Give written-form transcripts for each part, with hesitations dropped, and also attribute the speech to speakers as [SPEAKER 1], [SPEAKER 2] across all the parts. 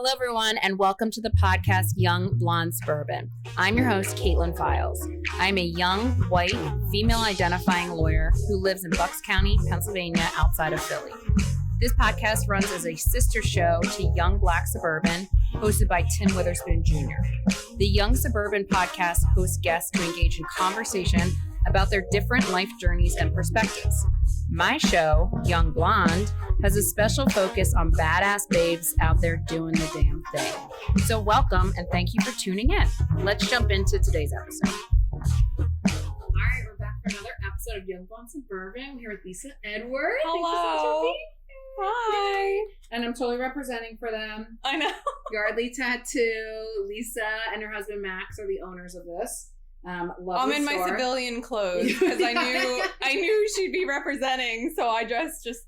[SPEAKER 1] Hello, everyone, and welcome to the podcast Young Black Suburban. I'm your host, Kaitlin Files. I'm a young, white, female-identifying lawyer who lives in Bucks County, Pennsylvania, outside of Philly. This podcast runs as a sister show to Young Black Suburban, hosted by Tim Witherspoon Jr. The Young Suburban podcast hosts guests to engage in conversation about their different life journeys and perspectives. My show, Young Blonde, has a special focus on badass babes out there doing the damn thing. So welcome and thank you for tuning in. Let's jump into today's episode. All right, we're back for another episode of Young Black Suburban. We're here with Lisa Edwards.
[SPEAKER 2] Hello. Hi.
[SPEAKER 1] And I'm totally representing for them.
[SPEAKER 2] I know.
[SPEAKER 1] Yardley Tattoo, Lisa and her husband Max are the owners of this.
[SPEAKER 2] I'm in my civilian clothes because I knew she'd be representing, so I dressed just,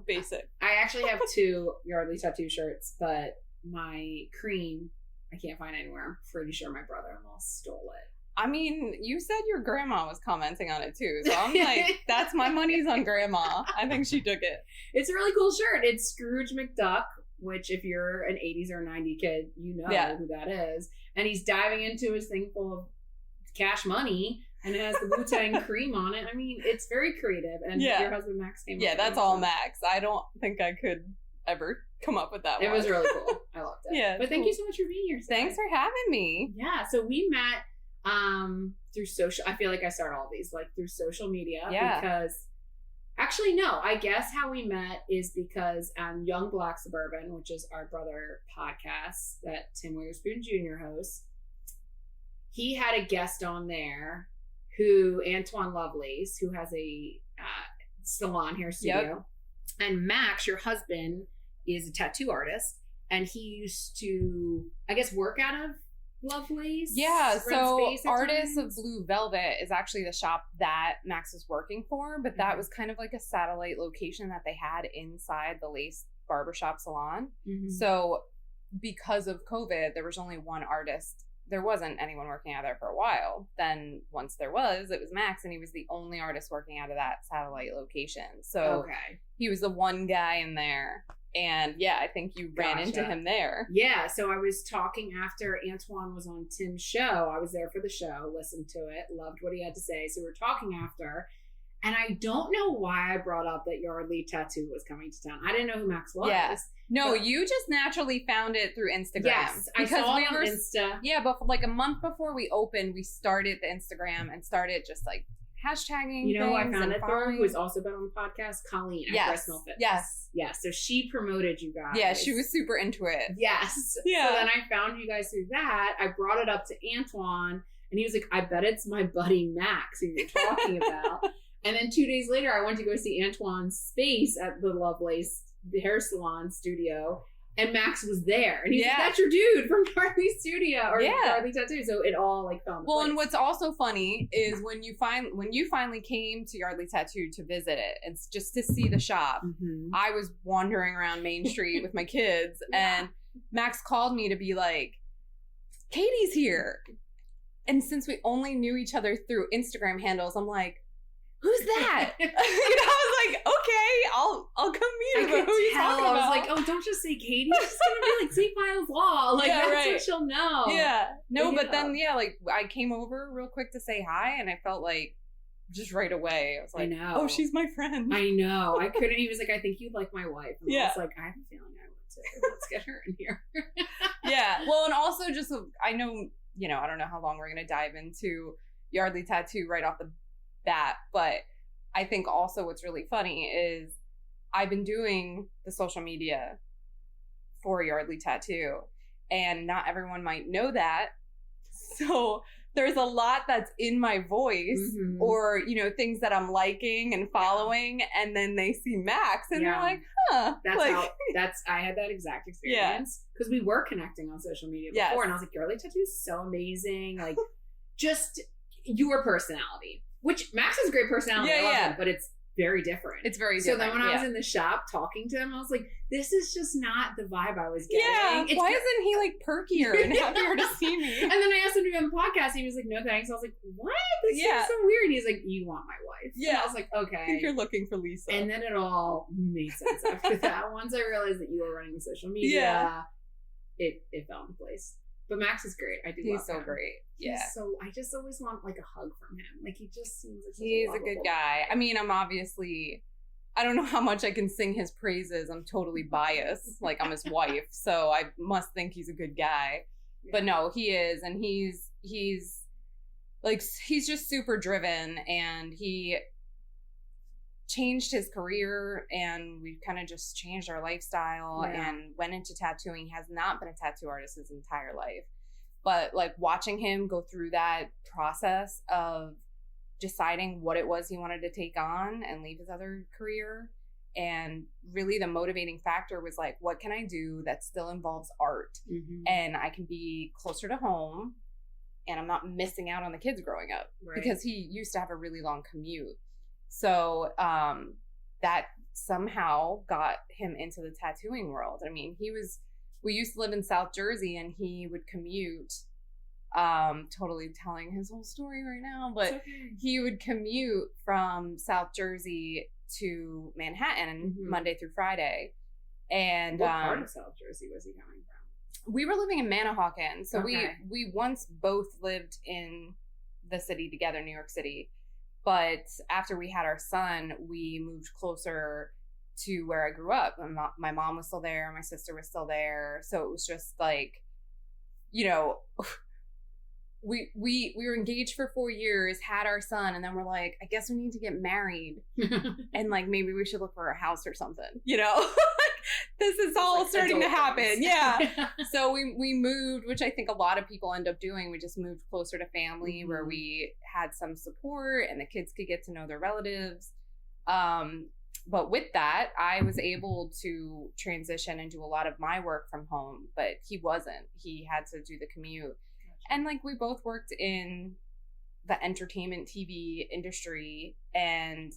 [SPEAKER 2] basic.
[SPEAKER 1] I actually have two Yardley Tattoo shirts, but my cream I can't find anywhere. I'm pretty sure my brother-in-law stole it.
[SPEAKER 2] I mean, you said your grandma was commenting on it too, so I'm like, that's my money's on grandma. I think she took it.
[SPEAKER 1] It's a really cool shirt. It's Scrooge McDuck, which if you're an 80s or 90s kid, you know who that is. And he's diving into his thing full of cash money, and it has the Wu-Tang cream on it. I mean, it's very creative. And your husband Max came up with
[SPEAKER 2] that's all Max. I don't think I could ever come up with that one.
[SPEAKER 1] It was really cool. I loved it.
[SPEAKER 2] Yeah,
[SPEAKER 1] but thank you so much for being here today.
[SPEAKER 2] Thanks for having me.
[SPEAKER 1] Yeah, so we met through social. I feel like I start all these through social media because actually no, I guess how we met is because Young Black Suburban, which is our brother podcast that Tim Witherspoon Jr. hosts, he had a guest on there who Antoine Lovelace, who has a salon here studio. Yep. And Max, your husband, is a tattoo artist, and he used to, I guess, work out of Lovelace.
[SPEAKER 2] Yeah, so Artists of Blue Velvet is actually the shop that Max was working for, but that was kind of like a satellite location that they had inside the Lace barbershop salon. Mm-hmm. So because of COVID, there was only one artist. There wasn't anyone working out there for a while. Then once there was, it was Max, and he was the only artist working out of that satellite location. So he was the one guy in there. And I think you ran into him there. Yeah, so I was talking after Antoine was on Tim's show. I was there for the show, listened to it, loved what he had to say. So we were talking after. And I don't know why I brought up that Yardley Tattoo was coming to town. I didn't know who Max was. Yes. No, you just naturally found it through Instagram.
[SPEAKER 1] Yes, I saw it on Insta.
[SPEAKER 2] Yeah, but like a month before we opened, we started the Instagram and started just hashtagging.
[SPEAKER 1] You know who I found it through? Who has also been on the podcast? Colleen at Breast Milk Fitness.
[SPEAKER 2] Yes.
[SPEAKER 1] Yeah, so she promoted you guys.
[SPEAKER 2] Yeah, she was super into it.
[SPEAKER 1] Yes. Yeah. So then I found you guys through that. I brought it up to Antoine, and he was like, I bet it's my buddy Max who you're talking about. And then 2 days later, I went to go see Antoine's space at the Lovelace hair salon studio, and Max was there. And he's like, that's your dude from Yardley Studio, or Yardley Tattoo. So it all fell into place.
[SPEAKER 2] And what's also funny is when you finally came to Yardley Tattoo to visit it, and just to see the shop, I was wandering around Main Street with my kids, and Max called me to be like, Katie's here. And since we only knew each other through Instagram handles, I'm like, who's that? I was like, okay, I'll come meet her. Who are you talking about?
[SPEAKER 1] I was like, oh, don't just say Katie. She's gonna be like, say Files Law. That's what she'll know.
[SPEAKER 2] Yeah. No, but then I came over real quick to say hi, and I felt like just right away I was like, oh, she's my friend.
[SPEAKER 1] I know. I couldn't. He was like, I think you'd like my wife. And I was like, I have a feeling I would too. Let's get her in here.
[SPEAKER 2] Yeah. Well, and also just I know, I don't know how long we're gonna dive into Yardley Tattoo right off the bat, but I think also what's really funny is I've been doing the social media for Yardley Tattoo, and not everyone might know that. So there's a lot that's in my voice, or things that I'm liking and following, and then they see Max and they're like, huh.
[SPEAKER 1] I had that exact experience because we were connecting on social media before, and I was like, Yardley Tattoo is so amazing, just your personality. Which Max has a great personality, I love him, but it's very different.
[SPEAKER 2] It's very different.
[SPEAKER 1] So then when I was in the shop talking to him, I was like, this is just not the vibe I was getting.
[SPEAKER 2] Yeah, why isn't he perkier and happier to see me?
[SPEAKER 1] And then I asked him to be on the podcast, and he was like, no thanks. I was like, what? This is so weird. And he's like, you want my wife. Yeah. And I was like, okay.
[SPEAKER 2] I think you're looking for Lisa.
[SPEAKER 1] And then it all made sense after that. Once I realized that you were running social media,
[SPEAKER 3] it fell into place. But Max is great. I do love him.
[SPEAKER 2] He's so great. Yeah.
[SPEAKER 3] I just always want like a hug from him. Like he just seems like
[SPEAKER 2] he's a good guy. I mean, I don't know how much I can sing his praises. I'm totally biased. Like I'm his wife, so I must think he's a good guy. Yeah. But no, he is, and he's just super driven, and he changed his career, and we kind of just changed our lifestyle and went into tattooing. He has not been a tattoo artist his entire life, but like watching him go through that process of deciding what it was he wanted to take on and leave his other career, and really the motivating factor was like, what can I do that still involves art and I can be closer to home and I'm not missing out on the kids growing up, because he used to have a really long commute. So that somehow got him into the tattooing world. I mean, we used to live in South Jersey, and he would commute, totally telling his whole story right now, but he would commute from South Jersey to Manhattan Monday through Friday. And
[SPEAKER 3] what part of South Jersey was he coming from?
[SPEAKER 2] We were living in Manahawkin. So we once both lived in the city together, New York City. But after we had our son, we moved closer to where I grew up. My mom was still there. My sister was still there. So it was just like, you know, we were engaged for 4 years, had our son, and then we're like, I guess we need to get married. And like, maybe we should look for a house or something, you know? This is all like starting to happen. Yeah. So we moved, which I think a lot of people end up doing. We just moved closer to family where we had some support and the kids could get to know their relatives. But with that, I was able to transition and do a lot of my work from home, but he wasn't. He had to do the commute. And like, we both worked in the entertainment TV industry, and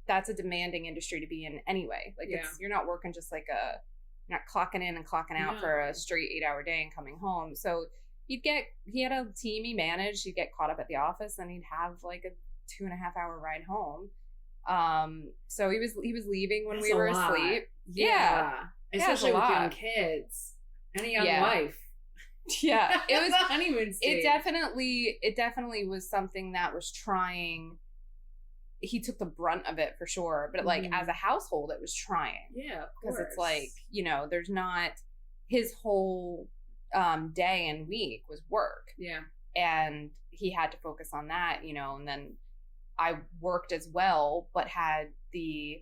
[SPEAKER 2] that's a demanding industry to be in anyway. Like you're not working just like you're not clocking in and clocking out for a straight 8-hour day and coming home. So he had a team he managed. He'd get caught up at the office, and he'd have like a 2.5-hour ride home. So he was leaving when we were asleep. Yeah.
[SPEAKER 3] Especially with young kids and a young wife.
[SPEAKER 2] Yeah. It was
[SPEAKER 3] honeymoon stage.
[SPEAKER 2] It definitely was something that was trying. He took the brunt of it for sure, but like as a household, it was trying.
[SPEAKER 3] Yeah,
[SPEAKER 2] because it's like, you know, there's not his whole day and week was work.
[SPEAKER 3] Yeah,
[SPEAKER 2] and he had to focus on that, you know. And then I worked as well, but had the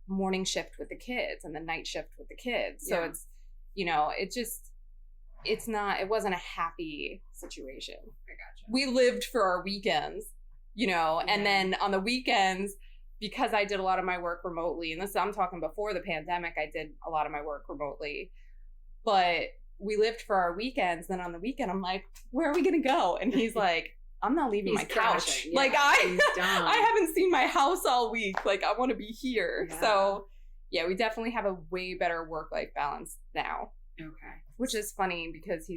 [SPEAKER 2] morning shift with the kids and the night shift with the kids. So it's, you know, it wasn't a happy situation.
[SPEAKER 3] I gotcha.
[SPEAKER 2] We lived for our weekends. You know, and then on the weekends, because I did a lot of my work remotely, and I'm talking before the pandemic, I did a lot of my work remotely, but we lived for our weekends. Then on the weekend, I'm like, where are we going to go? And he's like, I'm not leaving my couch. Yeah, like I haven't seen my house all week. Like I want to be here. Yeah. So yeah, we definitely have a way better work-life balance now.
[SPEAKER 3] Okay.
[SPEAKER 2] Which is funny because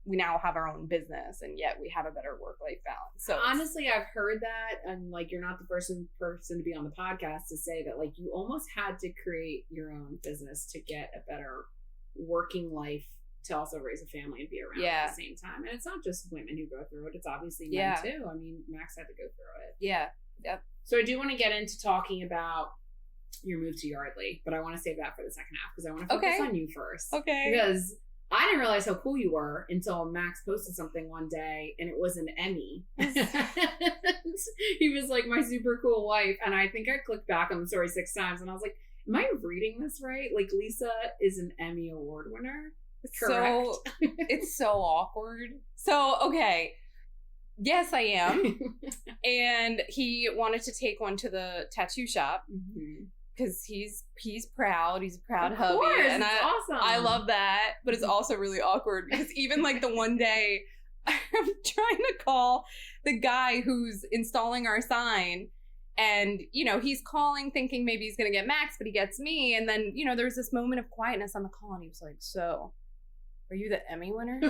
[SPEAKER 2] we now have our own business, and yet we have a better work-life balance. So
[SPEAKER 3] honestly, I've heard that, and like, you're not the first person to be on the podcast to say that, like, you almost had to create your own business to get a better working life, to also raise a family and be around at the same time. And it's not just women who go through it; it's obviously men too. I mean, Max had to go through it.
[SPEAKER 2] Yeah. Yep.
[SPEAKER 3] So I do want to get into talking about your move to Yardley, but I want to save that for the second half because I want to focus on you first.
[SPEAKER 2] Okay.
[SPEAKER 3] Because I didn't realize how cool you were until Max posted something one day, and it was an Emmy. He was like, my super cool wife. And I think I clicked back on the story 6 times, and I was like, am I reading this right? Like, Lisa is an Emmy Award winner? Correct.
[SPEAKER 2] So, it's so awkward. So, okay. Yes, I am. And he wanted to take one to the tattoo shop. Because he's proud. He's a proud hubby. And
[SPEAKER 3] awesome.
[SPEAKER 2] I love that. But it's also really awkward because even like the one day I'm trying to call the guy who's installing our sign, and, you know, he's calling thinking maybe he's going to get Max, but he gets me. And then, you know, there's this moment of quietness on the call, and he was like, so, are you the Emmy winner?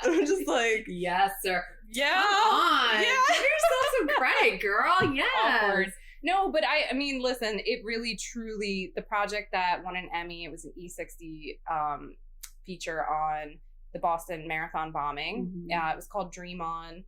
[SPEAKER 2] I'm just like,
[SPEAKER 3] yes, sir.
[SPEAKER 2] Yeah.
[SPEAKER 3] Come on. Yeah. Give yourself some credit, girl. Yes.
[SPEAKER 2] Awkward. No, but I mean, listen, it really, truly, the project that won an Emmy, it was an E60 feature on the Boston Marathon bombing. It was called Dream On.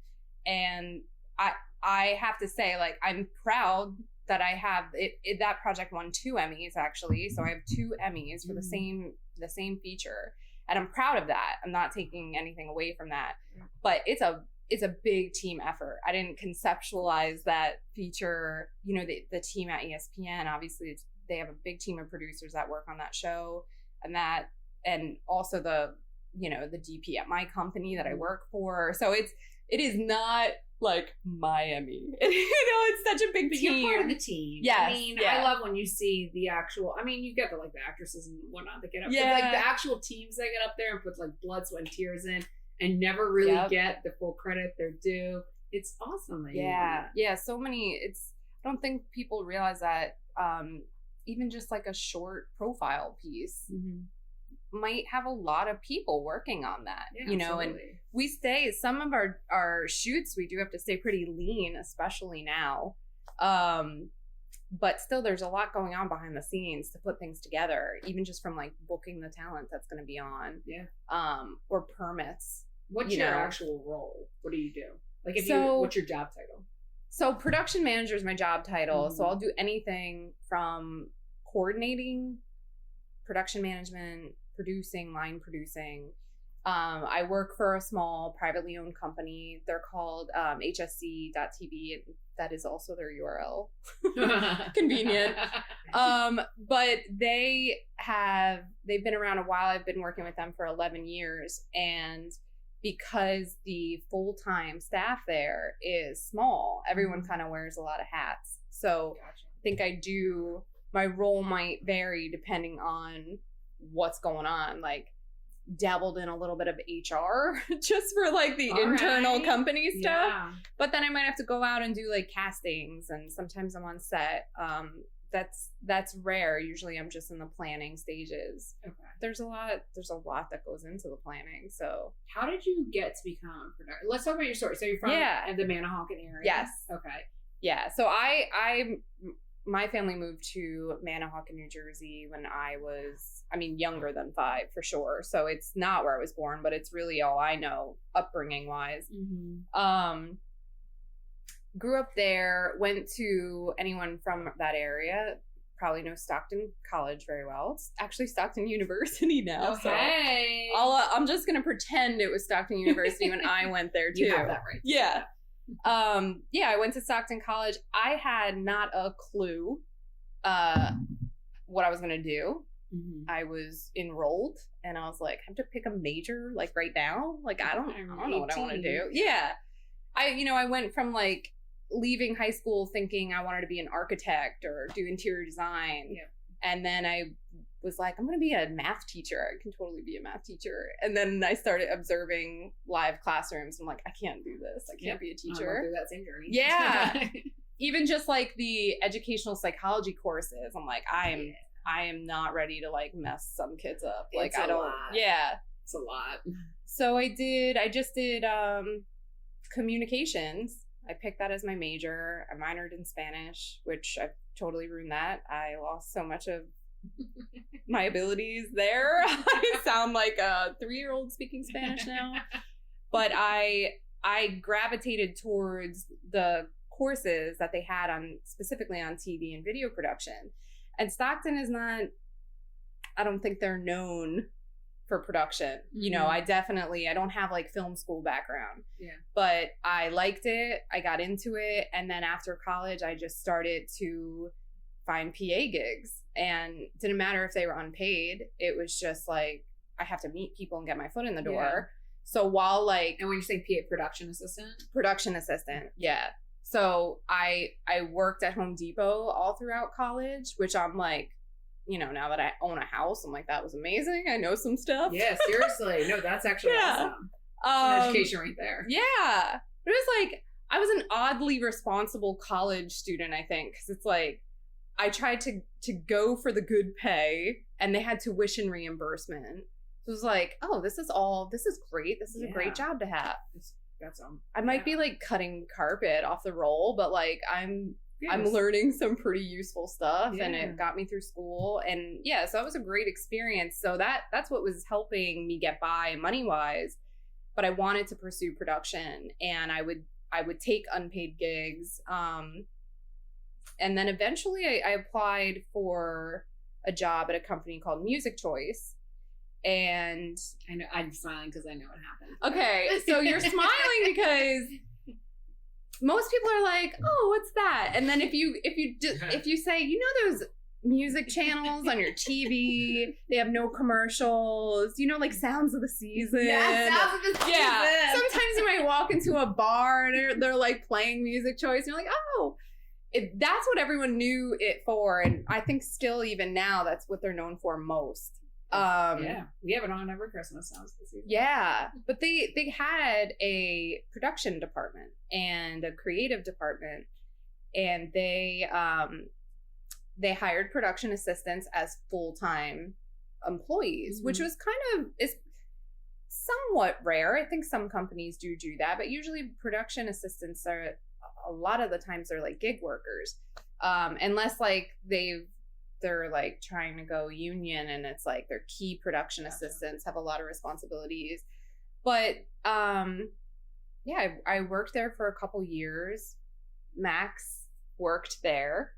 [SPEAKER 2] And I have to say, like, I'm proud that I have it. That project won 2 Emmys, actually. So I have 2 Emmys for the same feature. And I'm proud of that. I'm not taking anything away from that. But it's a big team effort. I didn't conceptualize that feature. You know, the team at ESPN, obviously, they have a big team of producers that work on that show, and also the DP at my company that I work for. So it is not like my Emmy. It's such a big team.
[SPEAKER 3] You're part of the team.
[SPEAKER 2] Yes,
[SPEAKER 3] I mean, I love when you see the actual, I mean, you get the actresses and whatnot that get up,
[SPEAKER 2] yeah.
[SPEAKER 3] but the actual teams that get up there and put blood, sweat, and tears in and never really get the full credit they're due. It's awesome.
[SPEAKER 2] So many, I don't think people realize that even just like a short profile piece might have a lot of people working on that, absolutely. And we stay, some of our shoots, we do have to stay pretty lean, especially now. But still there's a lot going on behind the scenes to put things together, even just from like booking the talent that's going to be on, or permits.
[SPEAKER 3] What's your actual role? What do you do? Like, what's your job title?
[SPEAKER 2] So production manager is my job title. So I'll do anything from coordinating, production management, producing, line producing. I work for a small privately owned company. They're called hsc.tv. That is also their URL. Convenient. But they've been around a while. I've been working with them for 11 years. And because the full-time staff there is small, everyone kind of wears a lot of hats. So I think my role might vary depending on what's going on. Like, dabbled in a little bit of HR just for like the internal company stuff, but then I might have to go out and do like castings, and sometimes I'm on set. That's rare. Usually I'm just in the planning stages. There's a lot that goes into the planning. So
[SPEAKER 3] how did you get to become a producer? Let's talk about your story. So you're from the Manahawkin area.
[SPEAKER 2] Yes.
[SPEAKER 3] Okay.
[SPEAKER 2] Yeah. So my family moved to Manahawkin, New Jersey when I was, younger than 5 for sure. So it's not where I was born, but it's really all I know upbringing wise. Grew up there, went to, anyone from that area probably know Stockton College very well. It's actually Stockton University now.
[SPEAKER 3] Okay.
[SPEAKER 2] So I'm just going to pretend it was Stockton University when I went there too.
[SPEAKER 3] You have that right.
[SPEAKER 2] Yeah. I went to Stockton College. I had not a clue what I was going to do. I was enrolled and I was like, I have to pick a major like right now. Like, I don't know what I want to do. Yeah. I went from like leaving high school thinking I wanted to be an architect or do interior design. Yeah. And then I was like, I'm going to be a math teacher. I can totally be a math teacher. And then I started observing live classrooms. I'm like, I can't do this. I can't be a teacher.
[SPEAKER 3] I'm through that same journey.
[SPEAKER 2] Yeah. Even just like the educational psychology courses, I'm like, I am not ready to like mess some kids up. Like,
[SPEAKER 3] it's a lot.
[SPEAKER 2] Yeah.
[SPEAKER 3] It's a lot.
[SPEAKER 2] So I just did communications. I picked that as my major. I minored in Spanish, which I totally ruined that. I lost so much of my abilities there. I sound like a 3-year-old speaking Spanish now. But I gravitated towards the courses that they had specifically on TV and video production. And Stockton is not, I don't think they're known for production. I don't have like film school background. Yeah. But I liked it. I got into it. And then after college, I just started to find PA gigs, and it didn't matter if they were unpaid. It was just like, I have to meet people and get my foot in the door. Yeah. So while like,
[SPEAKER 3] and when you say PA, production assistant.
[SPEAKER 2] Yeah. So I worked at Home Depot all throughout college, which I'm like, now that I own a house, I'm like, that was amazing. I know some stuff.
[SPEAKER 3] Yeah, seriously. No, that's actually awesome. It's an education right there.
[SPEAKER 2] Yeah. It was like, I was an oddly responsible college student, I think, because it's like, I tried to go for the good pay, and they had tuition reimbursement. So it was like, oh, this is great. This is a great job to have. I might be like cutting carpet off the roll, but like I'm I'm learning some pretty useful stuff, and it got me through school. And yeah, so that was a great experience. So that's what was helping me get by money wise. But I wanted to pursue production, and I would take unpaid gigs. And then eventually I applied for a job at a company called Music Choice. And
[SPEAKER 3] I know I'm smiling because I know what happened.
[SPEAKER 2] Okay, so you're smiling because most people are like, "Oh, what's that?" And then if you say, you know, those music channels on your TV, they have no commercials, you know, like Sounds of the Season.
[SPEAKER 3] Yeah, Sounds of the Season.
[SPEAKER 2] Yeah. Sometimes you might walk into a bar and they're like playing Music Choice, and you're like, "Oh." That's what everyone knew it for, and I think still even now that's what they're known for most.
[SPEAKER 3] Yeah, we have it on every Christmas. Sounds the Season.
[SPEAKER 2] Yeah, but they had a production department and a creative department, and they hired production assistants as full-time employees, which was is somewhat rare. I think some companies do that, but usually production assistants are, a lot of the times they're like gig workers, unless like they're like trying to go union, and it's like their key production assistants have a lot of responsibilities. But yeah, I worked there for a couple years. Max worked there,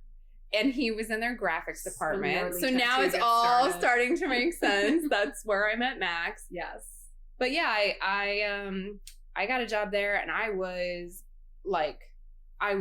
[SPEAKER 2] and he was in their graphics department. So now it's all starting to make sense. That's where I met Max.
[SPEAKER 3] Yes.
[SPEAKER 2] But yeah, I got a job there, and I was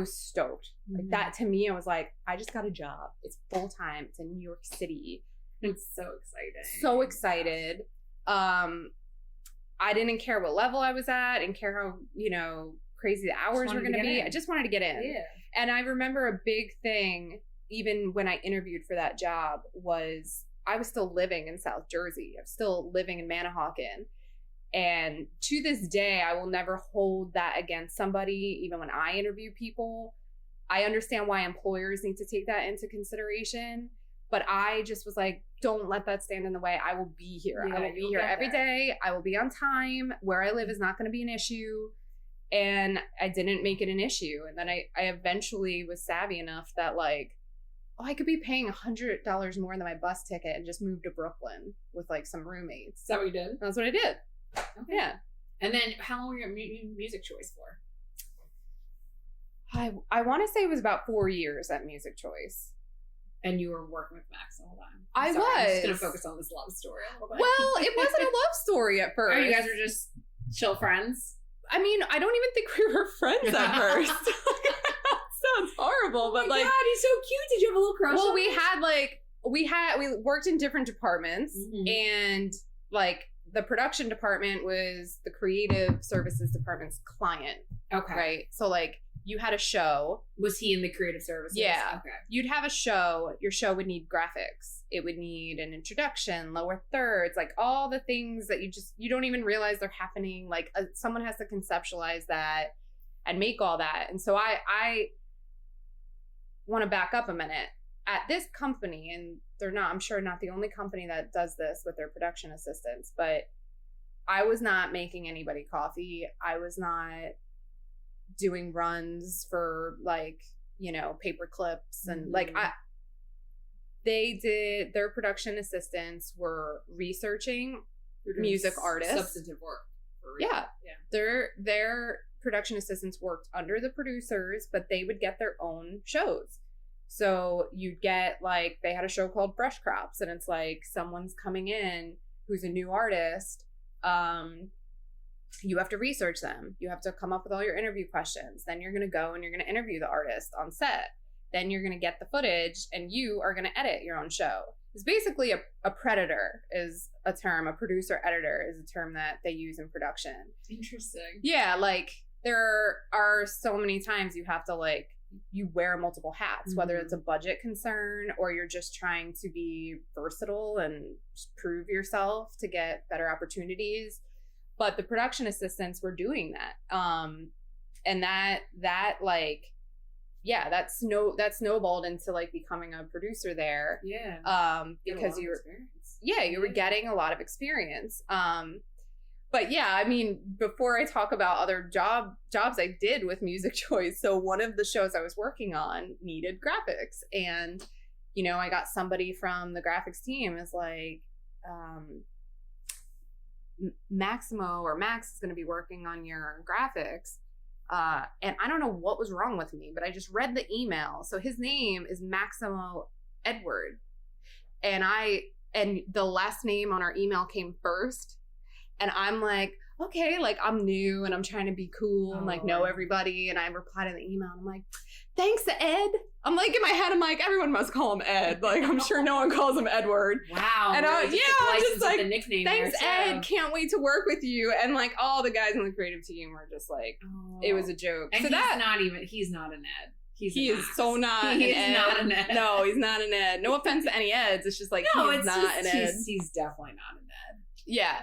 [SPEAKER 2] stoked. Like that to me, I was like, I just got a job. It's full time. It's in New York City.
[SPEAKER 3] It's so exciting.
[SPEAKER 2] So excited. I didn't care what level I was at, and care how, you know, crazy the hours were going to be. I just wanted to get in.
[SPEAKER 3] Yeah.
[SPEAKER 2] And I remember a big thing, even when I interviewed for that job, was I was still living in South Jersey. I'm still living in Manahawkin. And to this day, I will never hold that against somebody, even when I interview people. I understand why employers need to take that into consideration. But I just was like, don't let that stand in the way. I will be here.
[SPEAKER 3] Yeah,
[SPEAKER 2] I will be here every day. I will be on time. Where I live is not going to be an issue. And I didn't make it an issue. And then I eventually was savvy enough that like, oh, I could be paying $100 more than my bus ticket and just move to Brooklyn with like some roommates.
[SPEAKER 3] Is that what you did?
[SPEAKER 2] That's what I did.
[SPEAKER 3] Okay.
[SPEAKER 2] Yeah.
[SPEAKER 3] And then how long were you at Music Choice for?
[SPEAKER 2] I want to say it was about 4 years at Music Choice.
[SPEAKER 3] And you were working with Max the whole time.
[SPEAKER 2] I was.
[SPEAKER 3] I'm just going to focus on this love story a little bit.
[SPEAKER 2] Well, it wasn't a love story at first.
[SPEAKER 3] Oh, you guys were just chill friends?
[SPEAKER 2] I mean, I don't even think we were friends at first. Sounds horrible, but like,
[SPEAKER 3] God, he's so cute. Did you have a little crush on him?
[SPEAKER 2] We worked in different departments, and like the production department was the creative services department's client.
[SPEAKER 3] Okay.
[SPEAKER 2] Right. So like you had a show.
[SPEAKER 3] Was he in the creative services?
[SPEAKER 2] Yeah.
[SPEAKER 3] Okay.
[SPEAKER 2] You'd have a show. Your show would need graphics. It would need an introduction, lower thirds, like all the things that you don't even realize they're happening. Like someone has to conceptualize that and make all that. And so I want to back up a minute. At this company, and I'm sure not the only company that does this with their production assistants, but I was not making anybody coffee. I was not doing runs for like, you know, paper clips and their production assistants were researching music artists.
[SPEAKER 3] Substantive work.
[SPEAKER 2] Yeah. Their production assistants worked under the producers, but they would get their own shows. So you'd get like, they had a show called Fresh Crops, and it's like someone's coming in who's a new artist. You have to research them. You have to come up with all your interview questions. Then you're going to go and you're going to interview the artist on set. Then you're going to get the footage and you are going to edit your own show. It's basically a predator is a term. A producer editor is a term that they use in production.
[SPEAKER 3] Interesting.
[SPEAKER 2] Yeah. Like there are so many times you have to like, you wear multiple hats, whether it's a budget concern or you're just trying to be versatile and prove yourself to get better opportunities. But the production assistants were doing that. And that like, yeah, that snowballed into like becoming a producer there.
[SPEAKER 3] Yeah.
[SPEAKER 2] Because you were getting a lot of experience. But But yeah, I mean, before I talk about other jobs I did with Music Choice, so one of the shows I was working on needed graphics, and you know, I got somebody from the graphics team is like, Maximo or Max is going to be working on your graphics. And I don't know what was wrong with me, but I just read the email. So his name is Maximo Edward. And the last name on our email came first. And I'm like, okay, like I'm new and I'm trying to be cool and like know everybody. And I replied to the email and I'm like, thanks, Ed. I'm like in my head, I'm like, everyone must call him Ed. Like I'm sure no one calls him Edward.
[SPEAKER 3] Wow.
[SPEAKER 2] And I'm just like,
[SPEAKER 3] the nickname
[SPEAKER 2] thanks, Ed. Can't wait to work with you. And like all the guys on the creative team were just like, it was a joke.
[SPEAKER 3] And
[SPEAKER 2] so
[SPEAKER 3] he's not an Ed.
[SPEAKER 2] He is so not
[SPEAKER 3] he
[SPEAKER 2] an
[SPEAKER 3] is
[SPEAKER 2] Ed.
[SPEAKER 3] not an Ed.
[SPEAKER 2] No, he's not an Ed. No offense to any Eds. It's just like, he's not an Ed.
[SPEAKER 3] He's definitely not an Ed.
[SPEAKER 2] Yeah.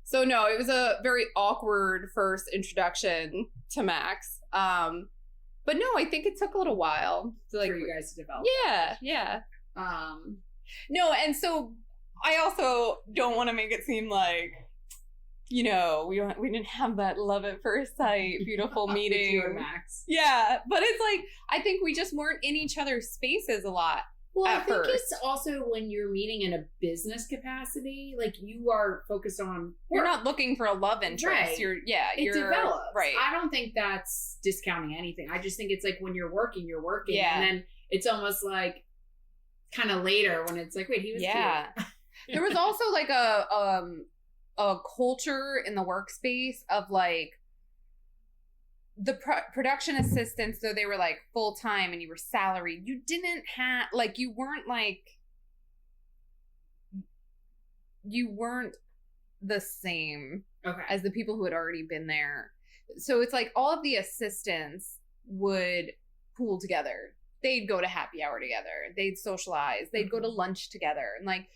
[SPEAKER 2] So no, it was a very awkward first introduction to Max. But no, I think it took a little while
[SPEAKER 3] for you guys to develop.
[SPEAKER 2] Yeah. No, and so I also don't want to make it seem like, you know, we didn't have that love at first sight, beautiful meeting.
[SPEAKER 3] You and Max.
[SPEAKER 2] Yeah, but it's like I think we just weren't in each other's spaces a lot.
[SPEAKER 3] Well, I think it's also when you're meeting in a business capacity, like you are focused on work.
[SPEAKER 2] You're not looking for a love interest.
[SPEAKER 3] Right.
[SPEAKER 2] It
[SPEAKER 3] develops.
[SPEAKER 2] Right.
[SPEAKER 3] I don't think that's discounting anything. I just think it's like when you're working.
[SPEAKER 2] Yeah.
[SPEAKER 3] And then it's almost like kind of later when it's like, wait, he was cute.
[SPEAKER 2] There was also like a culture in the workspace of like the production assistants, though they were like full time and you were salaried, you didn't have like you weren't the same as the people who had already been there. So it's like all of the assistants would pool together. They'd go to happy hour together. They'd socialize. They'd go to lunch together. And like,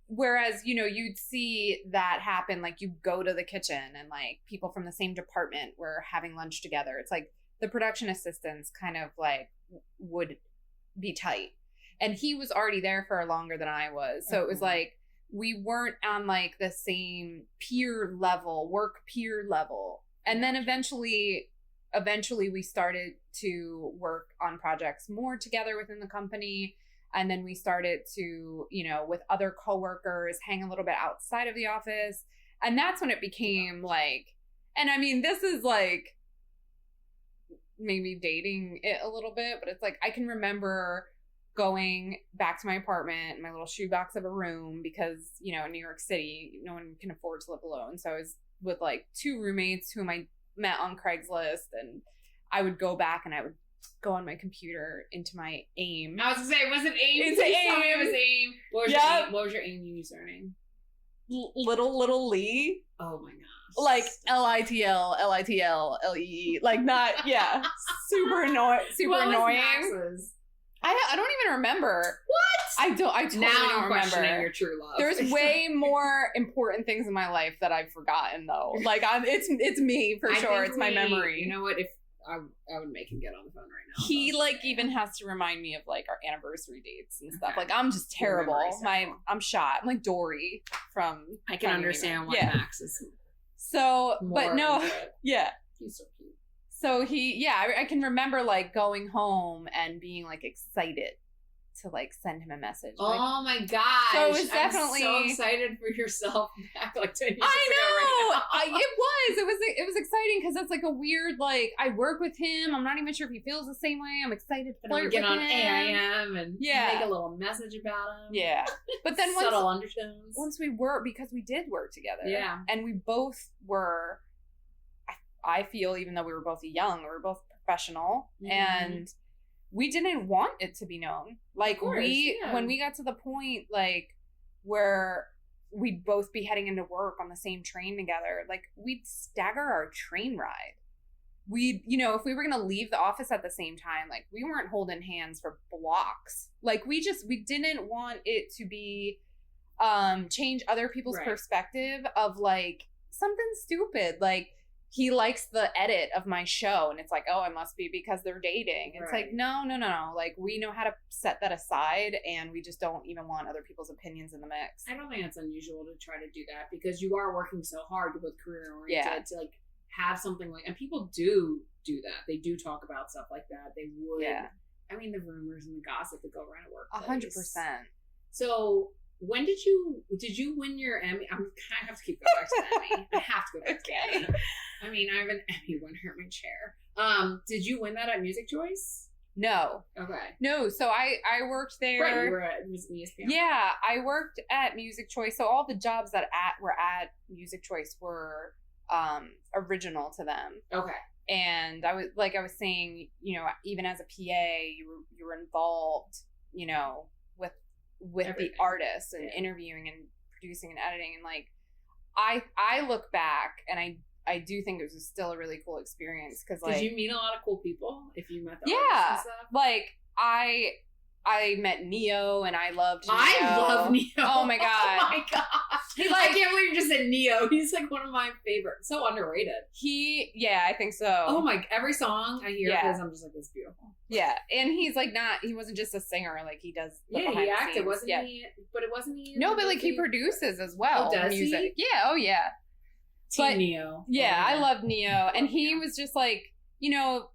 [SPEAKER 2] whereas, you know, you'd see that happen, like you go to the kitchen and like people from the same department were having lunch together. It's like the production assistants kind of like would be tight. And he was already there for longer than I was. So it was like, we weren't on like the same work peer level. And then eventually we started to work on projects more together within the company. And then we started to, you know, with other coworkers, hang a little bit outside of the office. And that's when it became like, and I mean, this is like maybe dating it a little bit, but it's like, I can remember going back to my apartment, my little shoebox of a room, because, you know, in New York City, no one can afford to live alone. So I was with like 2 roommates whom I met on Craigslist, and I would go back and I would go on my computer into my AIM.
[SPEAKER 3] I was gonna say, was it AIM?
[SPEAKER 2] Into AIM.
[SPEAKER 3] It was AIM. What was your AIM username?
[SPEAKER 2] Little Lee.
[SPEAKER 3] Oh my gosh.
[SPEAKER 2] Like LITL, like not, yeah. Super annoying.
[SPEAKER 3] Max's?
[SPEAKER 2] I don't even remember.
[SPEAKER 3] What?
[SPEAKER 2] I totally don't remember.
[SPEAKER 3] Questioning your true love.
[SPEAKER 2] There's way more important things in my life that I've forgotten though. Like it's me for sure. It's my memory.
[SPEAKER 3] You know what? If I would make him get on the phone right now.
[SPEAKER 2] He like even has to remind me of like our anniversary dates and stuff. Like I'm just terrible. I'm shot. I'm like Dory from.
[SPEAKER 3] I can understand why Max is.
[SPEAKER 2] So, but no, yeah.
[SPEAKER 3] He's so cute.
[SPEAKER 2] So I can remember like going home and being like excited to like send him a message.
[SPEAKER 3] Oh my gosh.
[SPEAKER 2] So it was definitely
[SPEAKER 3] I'm so excited for yourself back like 10 years ago.
[SPEAKER 2] I know. It was exciting because it's like a weird, like, I work with him. I'm not even sure if he feels the same way. I'm excited to flirt with him.
[SPEAKER 3] Get on AIM and make a little message about him.
[SPEAKER 2] Yeah. But then
[SPEAKER 3] subtle undertones.
[SPEAKER 2] Once because we did work together.
[SPEAKER 3] Yeah.
[SPEAKER 2] And we both were, I feel, even though we were both young, we were both professional, and we didn't want it to be known. Like when we got to the point like where we'd both be heading into work on the same train together, like we'd stagger our train ride. We'd, you know, if we were going to leave the office at the same time, like we weren't holding hands for blocks. Like we didn't want it to be, change other people's perspective of like something stupid. Like he likes the edit of my show, and it's like, oh, it must be because they're dating. It's like, no. Like, we know how to set that aside, and we just don't even want other people's opinions in the mix.
[SPEAKER 3] I don't think it's unusual to try to do that because you are working so hard with career oriented to like have something like, and people do that. They do talk about stuff like that. They would. Yeah. I mean, the rumors and the gossip that go around at work.
[SPEAKER 2] 100%.
[SPEAKER 3] So when did you win your Emmy? I have to keep going back to the Emmy. I have to go back to the Emmy. I mean, I have an Emmy winner in my chair. Did you win that at Music Choice?
[SPEAKER 2] No.
[SPEAKER 3] Okay.
[SPEAKER 2] No, so I worked there.
[SPEAKER 3] Right, you were at ESPN.
[SPEAKER 2] Yeah, I worked at Music Choice. So all the jobs that were at Music Choice were original to them.
[SPEAKER 3] Okay.
[SPEAKER 2] And I was saying, you know, even as a PA, you were involved, you know, with everything. The artists and interviewing and producing and editing, and like I look back and I do think it was still a really cool experience because like,
[SPEAKER 3] did you meet a lot of cool people if you met the
[SPEAKER 2] artists and stuff? Like I met Neo and I loved Neo.
[SPEAKER 3] I love Neo.
[SPEAKER 2] Oh my god.
[SPEAKER 3] Oh my god. I can't believe you just said Neo. He's like one of my favorites. So underrated.
[SPEAKER 2] I think so.
[SPEAKER 3] Oh my, every song I hear of his, I'm just like, this is beautiful.
[SPEAKER 2] Yeah. And he's like he wasn't just a singer, like he does the behind
[SPEAKER 3] he
[SPEAKER 2] the
[SPEAKER 3] acted,
[SPEAKER 2] scenes.
[SPEAKER 3] wasn't he? But it wasn't he?
[SPEAKER 2] No, but like he produces as well.
[SPEAKER 3] Oh, does
[SPEAKER 2] music.
[SPEAKER 3] he?
[SPEAKER 2] Yeah, oh yeah.
[SPEAKER 3] Team Neo.
[SPEAKER 2] Yeah, I love Neo. And he was just like, you know,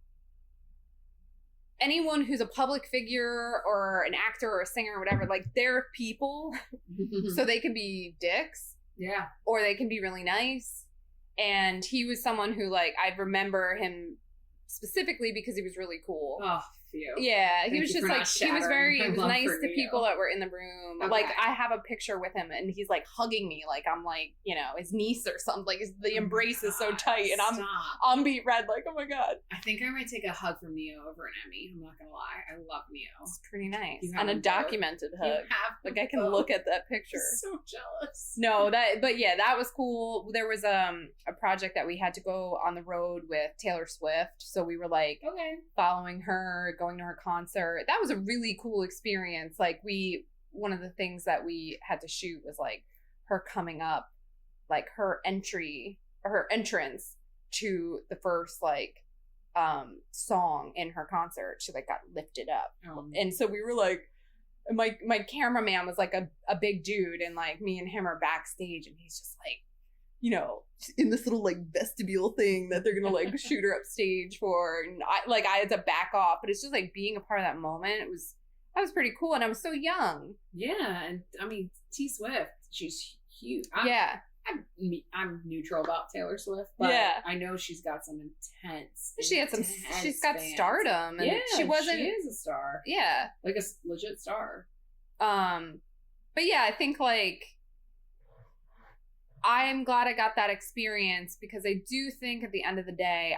[SPEAKER 2] anyone who's a public figure or an actor or a singer or whatever, like they're people. So they can be dicks.
[SPEAKER 3] Yeah.
[SPEAKER 2] Or they can be really nice. And he was someone who like, I remember him specifically because he was really cool.
[SPEAKER 3] Oh, phew.
[SPEAKER 2] Yeah. He was just like, he was nice to
[SPEAKER 3] Neo.
[SPEAKER 2] People that were in the room. Okay. Like I have a picture with him and he's like hugging me like I'm like, you know, his niece or something. Like the embrace is so tight and I'm beat red like, oh my god.
[SPEAKER 3] I think I might take a hug from Neo over an Emmy. I'm not gonna lie. I love Neo.
[SPEAKER 2] It's pretty nice. And a documented hug. Like I can look at that picture.
[SPEAKER 3] I'm so jealous.
[SPEAKER 2] No, but yeah, that was cool. There was a project that we had to go on the road with Taylor Swift. So we were like following her, going to her concert. That was a really cool experience. Like one of the things that we had to shoot was like her coming up, like her entrance to the first like song in her concert. She like got lifted up. And so we were like, my cameraman was like a big dude, and like me and him are backstage, and he's just like, you know, in this little like vestibule thing that they're gonna like shoot her up stage for, and I had to back off, but it's just like being a part of that moment. That was pretty cool, and I was so young.
[SPEAKER 3] Yeah, and I mean T Swift, she's huge. I'm neutral about Taylor Swift, but I know she's got some intense.
[SPEAKER 2] She's got stardom, and she is
[SPEAKER 3] a star.
[SPEAKER 2] Yeah,
[SPEAKER 3] like a legit star.
[SPEAKER 2] But yeah, I think like I'm glad I got that experience because I do think at the end of the day,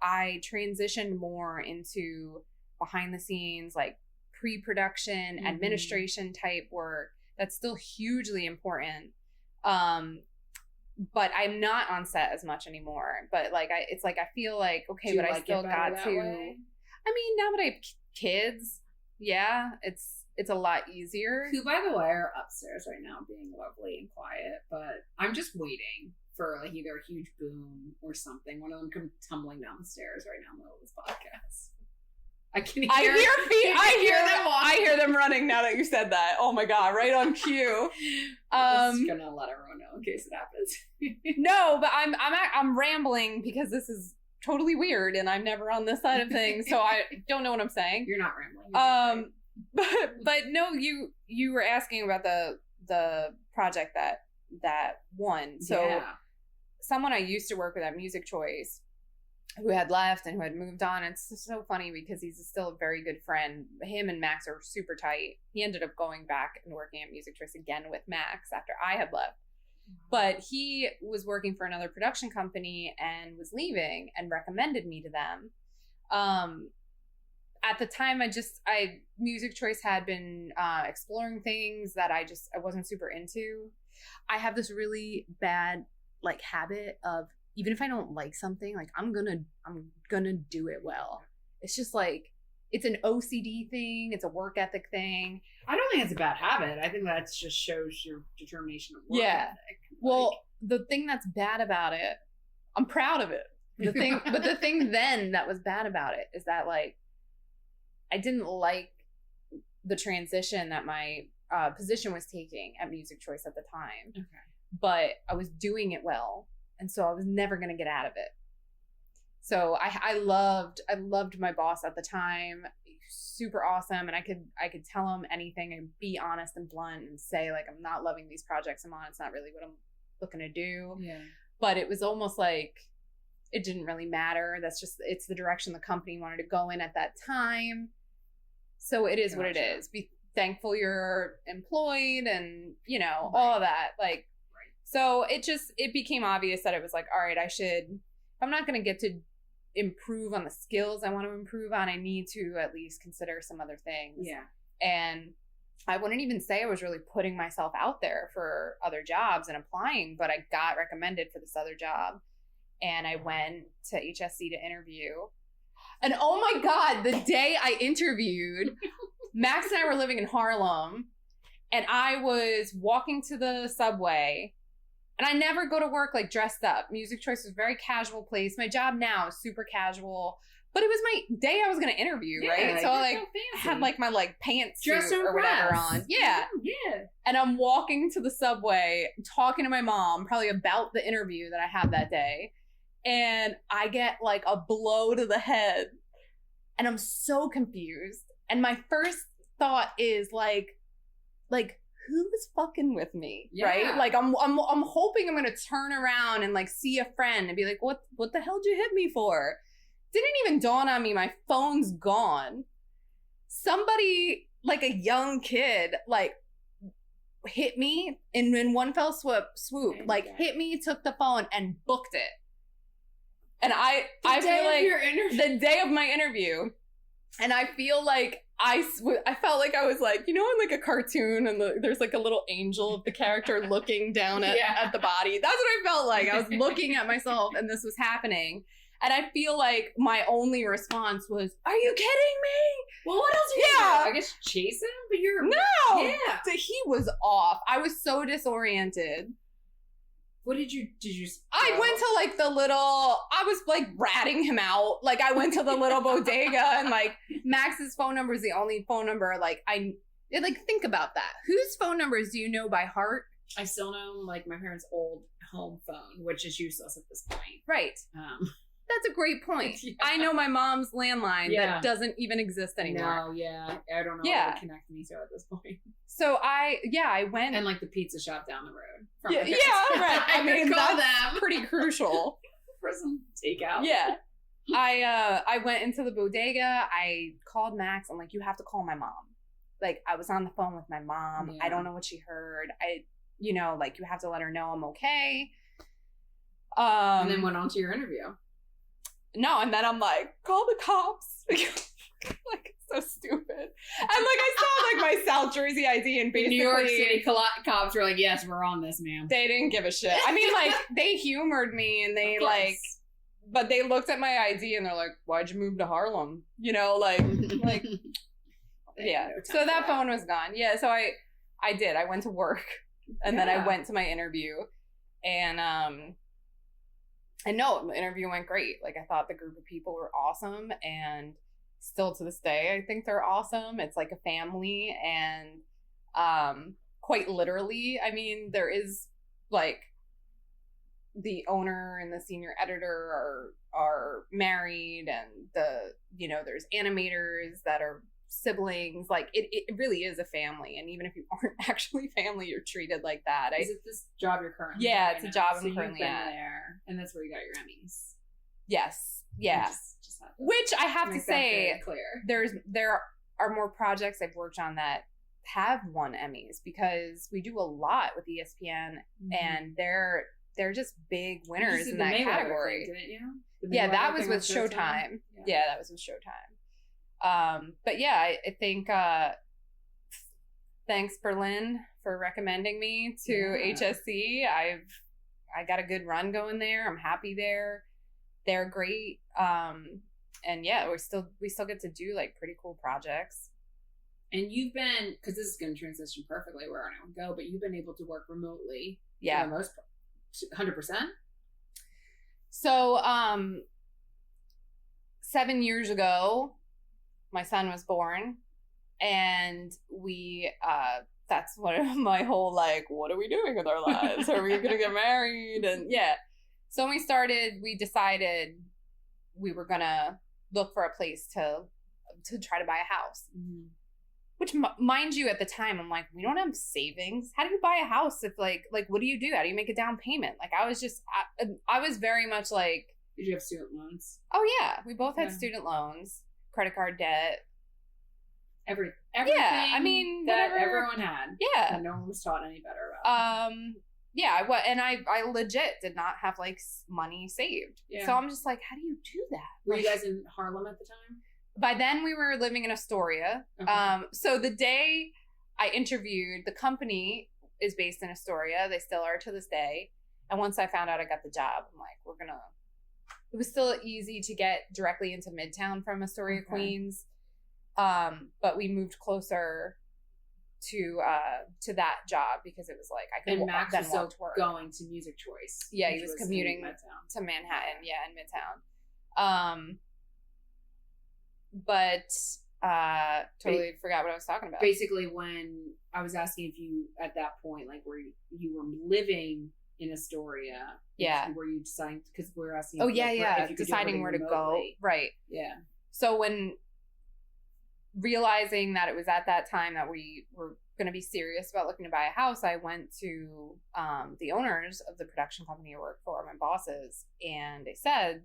[SPEAKER 2] I transitioned more into behind the scenes, like pre-production, administration type work. That's still hugely important. But I'm not on set as much anymore. But like it's like I feel like okay, but I still got to. Way? I mean, now that I have kids, yeah, it's a lot easier.
[SPEAKER 3] Who, by the way, are upstairs right now being lovely and quiet, but I'm just waiting for like either a huge boom or something. One of them come tumbling down the stairs right now in the middle of this podcast. I can hear
[SPEAKER 2] feet. I hear them running now that you said that. Oh my god, right on cue.
[SPEAKER 3] I'm just gonna let everyone know in case it happens.
[SPEAKER 2] No, but I'm rambling because this is totally weird and I'm never on this side of things, so I don't know what I'm saying.
[SPEAKER 3] You're not rambling.
[SPEAKER 2] But no, you were asking about the project that won. So someone I used to work with at Music Choice who had left and who had moved on. It's so funny because he's still a very good friend. Him and Max are super tight. He ended up going back and working at Music Choice again with Max after I had left. But he was working for another production company and was leaving and recommended me to them. At the time, Music Choice had been exploring things that I wasn't super into. I have this really bad like habit of, even if I don't like something, like I'm gonna do it well. It's just like, it's an OCD thing. It's a work ethic thing.
[SPEAKER 3] I don't think it's a bad habit. I think that just shows your determination of work ethic.
[SPEAKER 2] Well, the thing that's bad about it, I'm proud of it. But the thing then that was bad about it is that like I didn't like the transition that my position was taking at Music Choice at the time.
[SPEAKER 3] Okay.
[SPEAKER 2] But I was doing it well, and so I was never going to get out of it. So I loved my boss at the time, super awesome, and I could tell him anything and be honest and blunt and say like, I'm not loving these projects I'm on. It's not really what I'm looking to do.
[SPEAKER 3] Yeah.
[SPEAKER 2] But it was almost like it didn't really matter. It's the direction the company wanted to go in at that time. So it is what it is. Be thankful you're employed and, you know, all of that. Like, so it became obvious that it was like, all right, if I'm not going to get to improve on the skills I want to improve on, I need to at least consider some other things.
[SPEAKER 3] Yeah.
[SPEAKER 2] And I wouldn't even say I was really putting myself out there for other jobs and applying, but I got recommended for this other job. And I went to HSC to interview. And oh my God, the day I interviewed, Max and I were living in Harlem, and I was walking to the subway, and I never go to work like dressed up. Music Choice was a very casual place. My job now is super casual, but it was my day I was going to interview, right? So I had like my like pantsuit or whatever on. Yeah.
[SPEAKER 3] Yeah.
[SPEAKER 2] And I'm walking to the subway, talking to my mom, probably about the interview that I had that day. And I get like a blow to the head, and I'm so confused. And my first thought is like who was fucking with me, right? Like I'm hoping I'm gonna turn around and like see a friend and be like, what the hell did you hit me for? Didn't even dawn on me. My phone's gone. Somebody, like a young kid, like hit me in one fell swoop, like hit me, took the phone and booked it. And I feel like the day of my interview, and I feel like I felt like I was like, you know, in like a cartoon, and there's like a little angel of the character looking down at the body. That's what I felt like. I was looking at myself, and this was happening. And I feel like my only response was, "Are you kidding me?"
[SPEAKER 3] Well, what else? I guess chase him, but you're
[SPEAKER 2] no. Yeah, he was off. I was so disoriented.
[SPEAKER 3] What did you
[SPEAKER 2] I went to like I was like ratting him out. Like I went to the little bodega, and like Max's phone number is the only phone number. Like think about that. Whose phone numbers do you know by heart?
[SPEAKER 3] I still know like my parents' old home phone, which is useless at this point.
[SPEAKER 2] Right. That's a great point. Yeah. I know my mom's landline that doesn't even exist anymore.
[SPEAKER 3] No, yeah. I don't know what to connect me to at this point.
[SPEAKER 2] So I went.
[SPEAKER 3] And like the pizza shop down the road.
[SPEAKER 2] From right. I mean, that's pretty crucial.
[SPEAKER 3] For some takeout.
[SPEAKER 2] Yeah. I went into the bodega. I called Max. I'm like, you have to call my mom. Like, I was on the phone with my mom. Yeah. I don't know what she heard. You have to let her know I'm okay.
[SPEAKER 3] And then went on to your interview.
[SPEAKER 2] No, and then I'm like, call the cops. Like, so stupid. And like, I saw like my South Jersey ID, and basically
[SPEAKER 3] New York City cops were like, yes, we're on this, ma'am.
[SPEAKER 2] They didn't give a shit. I mean, like, they humored me, and they like, but they looked at my ID and they're like, why'd you move to Harlem? You know, like, yeah. So that phone was gone. Yeah. So I did. I went to work, and then I went to my interview, and no, the interview went great. Like, I thought the group of people were awesome, and still to this day, I think they're awesome. It's like a family, and quite literally, I mean, there is like the owner and the senior editor are married, and there's animators that are siblings. Like it really is a family, and even if you aren't actually family, you're treated like that.
[SPEAKER 3] Is it this job you're currently?
[SPEAKER 2] Yeah, it's a job I'm currently at
[SPEAKER 3] there, and that's where you got your Emmys.
[SPEAKER 2] Yes, yeah. Which I have to say, there are more projects I've worked on that have won Emmys, because we do a lot with ESPN, and they're just big winners in that category.
[SPEAKER 3] Thing, didn't you?
[SPEAKER 2] Yeah, that was with Showtime. Yeah, that was with Showtime. But yeah, I think thanks Berlin for recommending me to HSC. I got a good run going there. I'm happy there. They're great. And yeah, we still get to do like pretty cool projects.
[SPEAKER 3] And you've been, because this is going to transition perfectly where I want to go, but you've been able to work remotely.
[SPEAKER 2] Yeah.
[SPEAKER 3] For the most 100%.
[SPEAKER 2] So, 7 years ago, my son was born, and that's one of my whole, like, what are we doing with our lives? Are we going to get married? And yeah. So when we decided we were going to look for a place to try to buy a house. Mm-hmm. Which, mind you, at the time, I'm like, we don't have savings. How do you buy a house if, like, what do you do? How do you make a down payment? Like, I was very much like...
[SPEAKER 3] Did you have student loans?
[SPEAKER 2] Oh, yeah. We both had student loans, credit card debt.
[SPEAKER 3] Everything.
[SPEAKER 2] Yeah, I mean,
[SPEAKER 3] that
[SPEAKER 2] whatever.
[SPEAKER 3] Everyone had.
[SPEAKER 2] Yeah.
[SPEAKER 3] And no one was taught any better about it.
[SPEAKER 2] Yeah, I legit did not have, like, money saved. Yeah. So I'm just like, how do you do that?
[SPEAKER 3] Were you guys in Harlem at the time?
[SPEAKER 2] By then, we were living in Astoria. Okay. So the day I interviewed, the company is based in Astoria. They still are to this day. And once I found out I got the job, I'm like, it was still easy to get directly into Midtown from Astoria, Queens. But we moved closer to that job because it was like I could
[SPEAKER 3] Max
[SPEAKER 2] then
[SPEAKER 3] was
[SPEAKER 2] walk to work.
[SPEAKER 3] Going to Music Choice.
[SPEAKER 2] Yeah, he was commuting to Manhattan. Yeah, in Midtown. But totally forgot what I was talking about.
[SPEAKER 3] Basically, when I was asking if you, at that point, like, were you were living in Astoria?
[SPEAKER 2] Yeah.
[SPEAKER 3] Were you deciding, because we were asking.
[SPEAKER 2] Oh, if you deciding where to go. Right.
[SPEAKER 3] Yeah.
[SPEAKER 2] So when realizing that it was at that time that we were going to be serious about looking to buy a house, I went to the owners of the production company I work for, my bosses, and they said,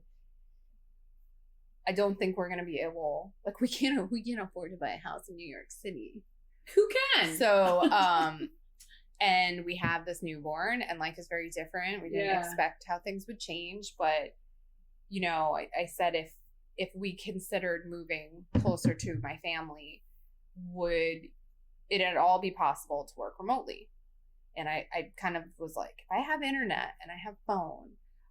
[SPEAKER 2] I don't think we're going to be able, like, we can't afford to buy a house in New York City.
[SPEAKER 3] Who can?
[SPEAKER 2] So, and we have this newborn and life is very different. We didn't expect how things would change, but, you know, I said, if we considered moving closer to my family, would it at all be possible to work remotely? And I kind of was like, if I have internet and I have phone,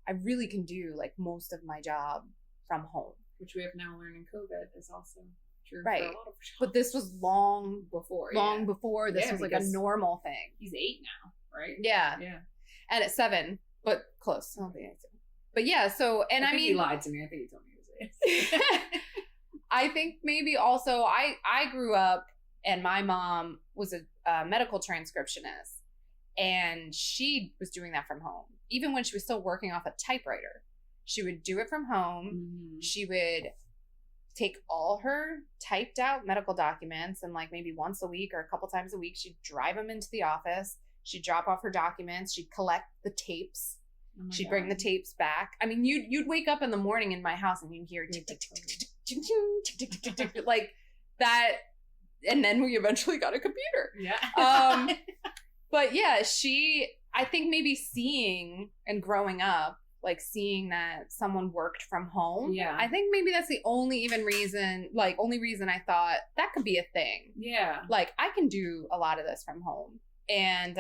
[SPEAKER 2] I really can do, like, most of my job from home.
[SPEAKER 3] Which we have now learned in COVID is also true.
[SPEAKER 2] Right.
[SPEAKER 3] For a lot of jobs.
[SPEAKER 2] But this was long
[SPEAKER 3] before.
[SPEAKER 2] This was like a normal thing.
[SPEAKER 3] He's 8 now, right?
[SPEAKER 2] Yeah.
[SPEAKER 3] Yeah.
[SPEAKER 2] And at 7, but close. I'll be 8. But yeah, so, and I mean,
[SPEAKER 3] he lied to me. I think he told me he was 8.
[SPEAKER 2] I think maybe also I grew up and my mom was a medical transcriptionist and she was doing that from home. Even when she was still working off a typewriter. She would do it from home. Mm-hmm. She would take all her typed out medical documents and, like, maybe once a week or a couple times a week, she'd drive them into the office. She'd drop off her documents. She'd collect the tapes. She'd bring the tapes back. I mean, you'd wake up in the morning in my house and you'd hear tick, tick, tick, tick, tick, tick, tick, tick, tick, tick, tick, like that. And then we eventually got a computer.
[SPEAKER 3] Yeah.
[SPEAKER 2] But yeah, I think maybe seeing and growing up, like, seeing that someone worked from home.
[SPEAKER 3] Yeah. I
[SPEAKER 2] think maybe that's the only reason I thought that could be a thing.
[SPEAKER 3] Yeah.
[SPEAKER 2] Like, I can do a lot of this from home. And,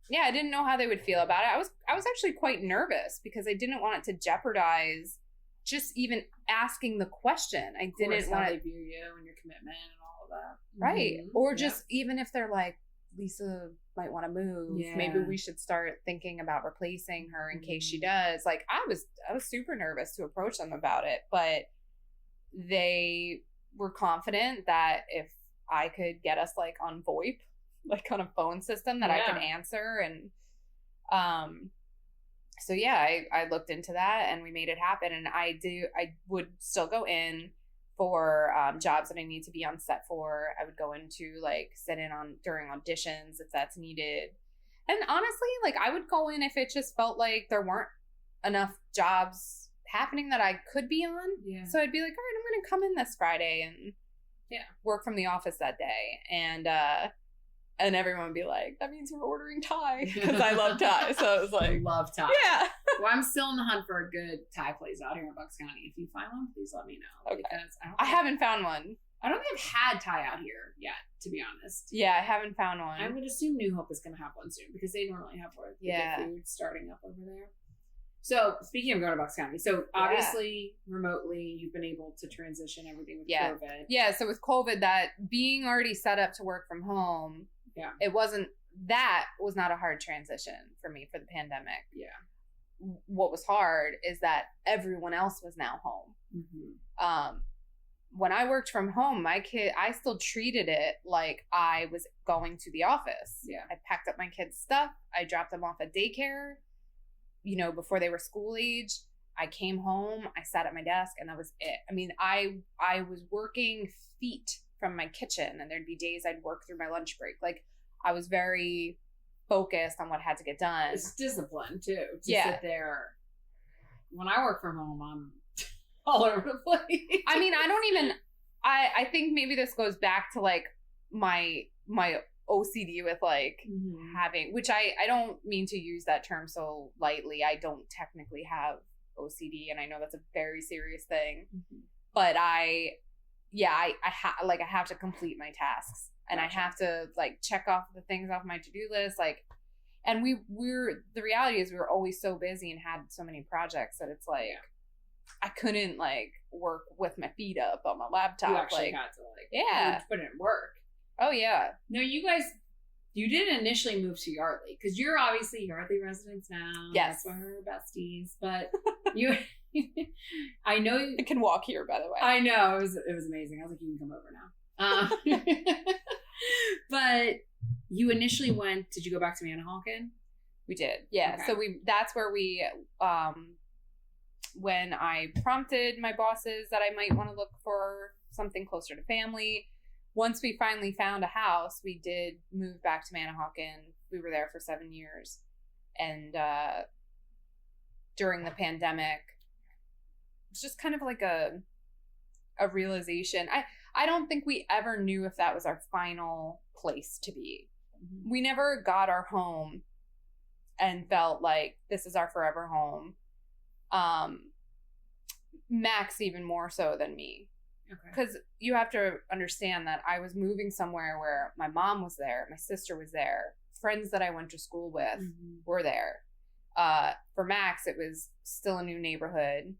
[SPEAKER 2] yeah, I didn't know how they would feel about it. I was actually quite nervous because I didn't want it to jeopardize just even asking the question. I didn't want to
[SPEAKER 3] view you and your commitment and all of that.
[SPEAKER 2] Right. Mm-hmm. Or just even if they're like, Lisa might want to move. Yeah. Maybe we should start thinking about replacing her in case she does. Like, I was super nervous to approach them about it, but they were confident that if I could get us, like, on VoIP, like on a phone system that I could answer. And so yeah, I looked into that and we made it happen. And I would still go in for jobs that I need to be on set for. I would go into, like, sit in on during auditions if that's needed. And honestly, like, I would go in if it just felt like there weren't enough jobs happening that I could be on. Yeah. So I'd be like, all right, I'm going to come in this Friday and work from the office that day. And everyone would be like, that means we're ordering Thai because I love Thai. So it was like,
[SPEAKER 3] I love Thai.
[SPEAKER 2] Yeah.
[SPEAKER 3] Well, I'm still in the hunt for a good Thai place out here in Bucks County. If you find one, please let me know.
[SPEAKER 2] Okay. Because I haven't found one.
[SPEAKER 3] I don't think I've had Thai out here yet, to be honest.
[SPEAKER 2] Yeah, I haven't found one.
[SPEAKER 3] I would assume New Hope is going to have one soon because they normally have more food starting up over there. So speaking of going to Bucks County, so obviously remotely you've been able to transition everything with COVID.
[SPEAKER 2] Yeah, so with COVID, that being already set up to work from home, that was not a hard transition for me for the pandemic.
[SPEAKER 3] Yeah.
[SPEAKER 2] what was hard is that everyone else was now home.
[SPEAKER 3] Mm-hmm.
[SPEAKER 2] When I worked from home, I still treated it like I was going to the office.
[SPEAKER 3] Yeah.
[SPEAKER 2] I packed up my kids' stuff. I dropped them off at daycare, you know, before they were school age. I came home, I sat at my desk, and that was it. I mean, I was working feet from my kitchen, and there'd be days I'd work through my lunch break. Like, I was very focused on what had to get done.
[SPEAKER 3] It's discipline, too, to
[SPEAKER 2] Yeah.
[SPEAKER 3] sit there. When I work from home, I'm all over the place.
[SPEAKER 2] I mean, I think maybe this goes back to, like, my OCD with, like, having, which I don't mean to use that term so lightly. I don't technically have OCD, and I know that's a very serious thing, but I have to complete my tasks, and I have to, like, check off the things off my to-do list, like, and the reality is we were always so busy and had so many projects that it's like, I couldn't, like, work with my feet up on my laptop.
[SPEAKER 3] You actually
[SPEAKER 2] like,
[SPEAKER 3] had to, like, put in work.
[SPEAKER 2] Oh yeah.
[SPEAKER 3] No, you did initially move to Yardley, because you're obviously Yardley residents now.
[SPEAKER 2] Yes.
[SPEAKER 3] That's why we're besties. But you, I know
[SPEAKER 2] I can walk here, by the way.
[SPEAKER 3] I know, it was amazing. I was like, you can come over now. But you initially did you go back to Manahawkin?
[SPEAKER 2] We did, yeah.
[SPEAKER 3] Okay.
[SPEAKER 2] So that's where we, when I prompted my bosses that I might want to look for something closer to family. Once we finally found a house, we did move back to Manahawkin. We were there for 7 years. And during the pandemic, it was just kind of like a realization. I don't think we ever knew if that was our final place to be. Mm-hmm. We never got our home and felt like this is our forever home. Max even more so than me. Because you have to understand that I was moving somewhere where my mom was there, my sister was there, friends that I went to school with were there. For Max, it was still a new neighborhood.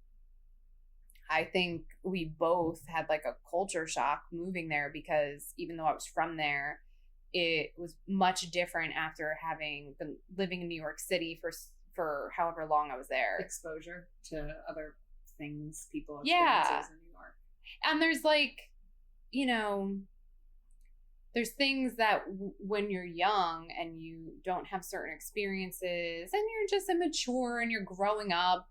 [SPEAKER 2] I think we both had like a culture shock moving there, because even though I was from there, it was much different after having been living in New York City for however long I was there.
[SPEAKER 3] Exposure to other things, people experiences in New York.
[SPEAKER 2] And there's like, you know, there's things that when you're young and you don't have certain experiences and you're just immature and you're growing up,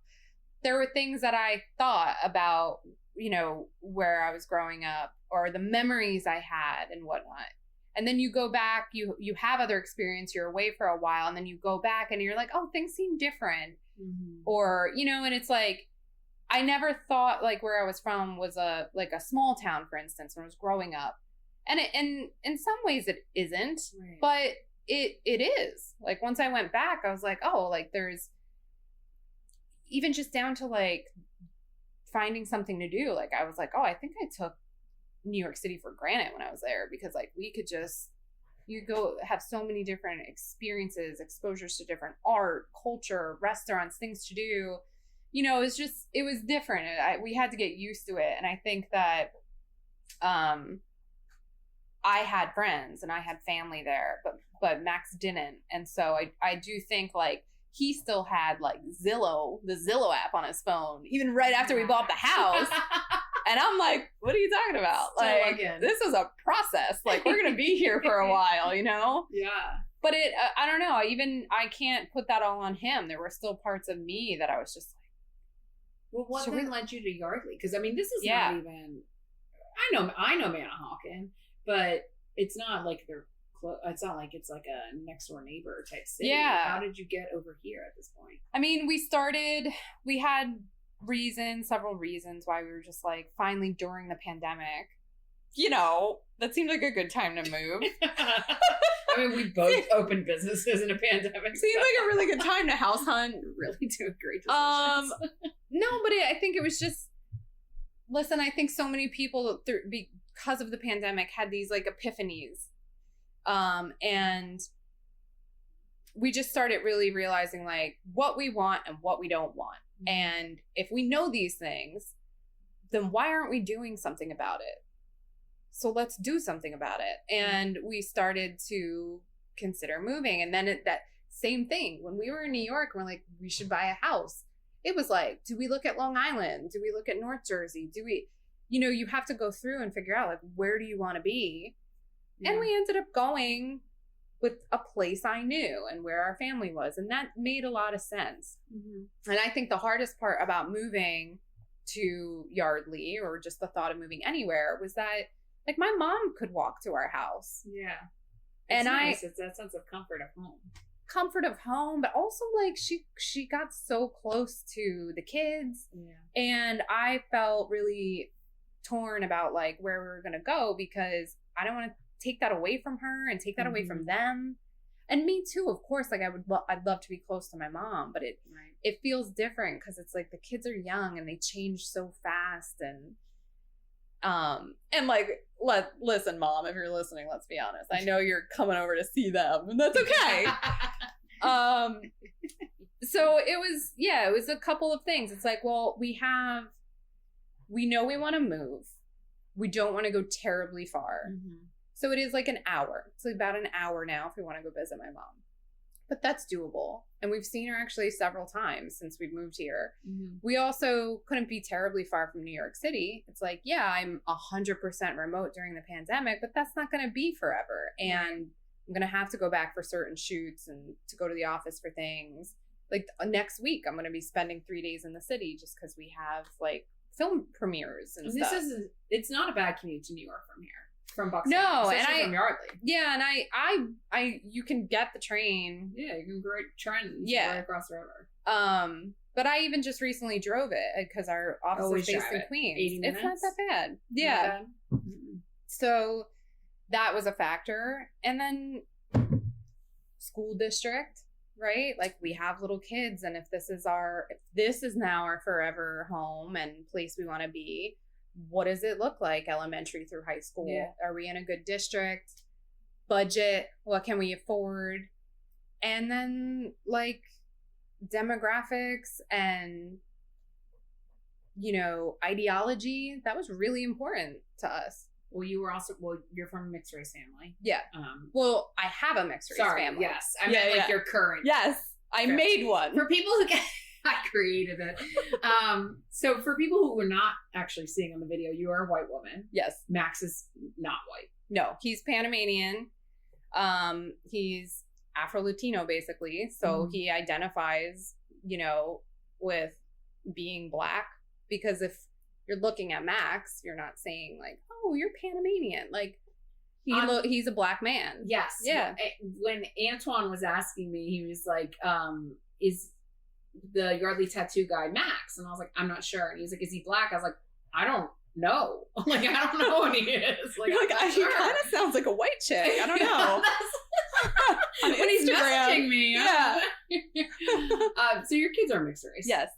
[SPEAKER 2] there were things that I thought about, you know, where I was growing up or the memories I had and whatnot. And then you go back, you have other experience, you're away for a while, and then you go back and you're like, oh, things seem different. Or, you know, and it's like, I never thought like where I was from was a small town, for instance, when I was growing up. And in some ways it isn't, right. But it is. Like once I went back, I was like, oh, like there's even just down to like finding something to do. Like I was like, oh, I think I took New York City for granted when I was there, because like we could just, you go have so many different experiences, exposures to different art, culture, restaurants, things to do. You know, it was different. We had to get used to it. And I think that I had friends and I had family there, but Max didn't. And so I do think like he still had like Zillow, the Zillow app on his phone, even right after we bought the house. And I'm like, what are you talking about? Like, this is a process. Like, we're going to be here for a while, you know?
[SPEAKER 3] Yeah.
[SPEAKER 2] But I don't know. I can't put that all on him. There were still parts of me that I was just like,
[SPEAKER 3] well, what then led you to Yardley? Because I mean, this is not even. I know Manahawkin, but it's not like they're. It's not like it's like a next door neighbor type city.
[SPEAKER 2] Yeah.
[SPEAKER 3] How did you get over here at this point?
[SPEAKER 2] I mean, we had several reasons why we were just like finally during the pandemic. You know, that seemed like a good time to move.
[SPEAKER 3] I mean, we both opened businesses in a pandemic.
[SPEAKER 2] Seemed like a really good time to house hunt.
[SPEAKER 3] Really doing great decisions.
[SPEAKER 2] No, but I think it was just, listen, I think so many people because of the pandemic had these like epiphanies. And we just started really realizing like what we want and what we don't want. And if we know these things, then why aren't we doing something about it? So let's do something about it. And we started to consider moving. And then that same thing. When we were in New York, we're like, we should buy a house. It was like, do we look at Long Island? Do we look at North Jersey? Do we, you have to go through and figure out like, where do you want to be? Yeah. And we ended up going with a place I knew and where our family was. And that made a lot of sense. Mm-hmm. And I think the hardest part about moving to Yardley, or just the thought of moving anywhere, was that like my mom could walk to our house.
[SPEAKER 3] Yeah.
[SPEAKER 2] It's
[SPEAKER 3] nice. It's that sense of comfort of home.
[SPEAKER 2] But also like she got so close to the kids. Yeah. And I felt really torn about like where we were going to go, because I don't want to take that away from her and take that away from them. And me too, of course. Like I'd love to be close to my mom, but it feels different because it's like the kids are young and they change so fast. And like, listen, Mom, if you're listening, let's be honest. I know you're coming over to see them, and that's okay. So it was a couple of things. It's like, well, we know we want to move. We don't want to go terribly far. Mm-hmm. So it is like an hour. It's like about an hour now if we want to go visit my mom. But that's doable. And we've seen her actually several times since we've moved here. Mm-hmm. We also couldn't be terribly far from New York City. It's like, yeah, I'm 100% remote during the pandemic, but that's not going to be forever. And I'm going to have to go back for certain shoots and to go to the office for things. Like next week, I'm going to be spending 3 days in the city just because we have like film premieres and stuff.
[SPEAKER 3] It's not a bad commute to New York from here. From Bucks.
[SPEAKER 2] No,
[SPEAKER 3] and from Yardley.
[SPEAKER 2] Yeah, and I you can get the train.
[SPEAKER 3] Yeah, you can great train. Right across the river.
[SPEAKER 2] But I even just recently drove it because our office is based in Queens.
[SPEAKER 3] 80 minutes?
[SPEAKER 2] It's not that bad. Yeah. So that was a factor, and then school district, right? Like we have little kids, and if this is now our forever home and place we want to be. What does it look like elementary through high school? Yeah. Are we in a good district? Budget? What can we afford? And then like demographics and, ideology. That was really important to us.
[SPEAKER 3] Well, you're from a mixed race family.
[SPEAKER 2] Yeah. Well, I have a mixed race family.
[SPEAKER 3] Yes. I meant like your current.
[SPEAKER 2] Yes. I made one.
[SPEAKER 3] For people who I created it. So for people who were not actually seeing on the video, you are a white woman.
[SPEAKER 2] Yes.
[SPEAKER 3] Max is not white.
[SPEAKER 2] No, he's Panamanian. He's Afro-Latino, basically. So he identifies, with being Black. Because if you're looking at Max, you're not saying like, oh, you're Panamanian. Like, he's a Black man.
[SPEAKER 3] Yes.
[SPEAKER 2] Yeah.
[SPEAKER 3] When Antoine was asking me, he was like, is the Yardley tattoo guy Max? And I was like, I'm not sure. And he was like, is he Black? I was like, I don't know. Like, I don't know what he is. Like,
[SPEAKER 2] he kind of sounds like a white chick. I don't know.
[SPEAKER 3] When he's messaging me.
[SPEAKER 2] Yeah.
[SPEAKER 3] So your kids are mixed race.
[SPEAKER 2] Yes.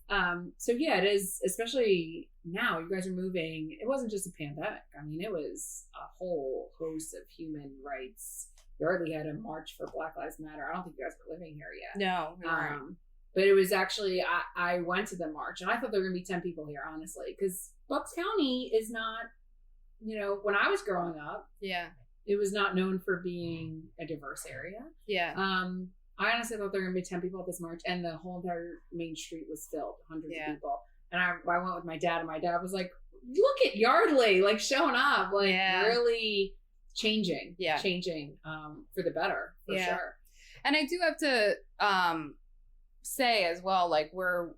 [SPEAKER 3] So yeah, it is, especially now you guys are moving. It wasn't just a pandemic. I mean, it was a whole host of human rights. Yardley had a march for Black Lives Matter. I don't think you guys were living here yet.
[SPEAKER 2] No, we weren't.
[SPEAKER 3] But it was actually, I went to the march, and I thought there were going to be 10 people here, honestly, because Bucks County is not, when I was growing up, it was not known for being a diverse area.
[SPEAKER 2] Yeah.
[SPEAKER 3] I honestly thought there were going to be 10 people at this march, and the whole entire main street was filled, hundreds of people. And I went with my dad, and my dad was like, look at Yardley, like showing up, like really changing for the better, for sure.
[SPEAKER 2] And I do have to say as well, like where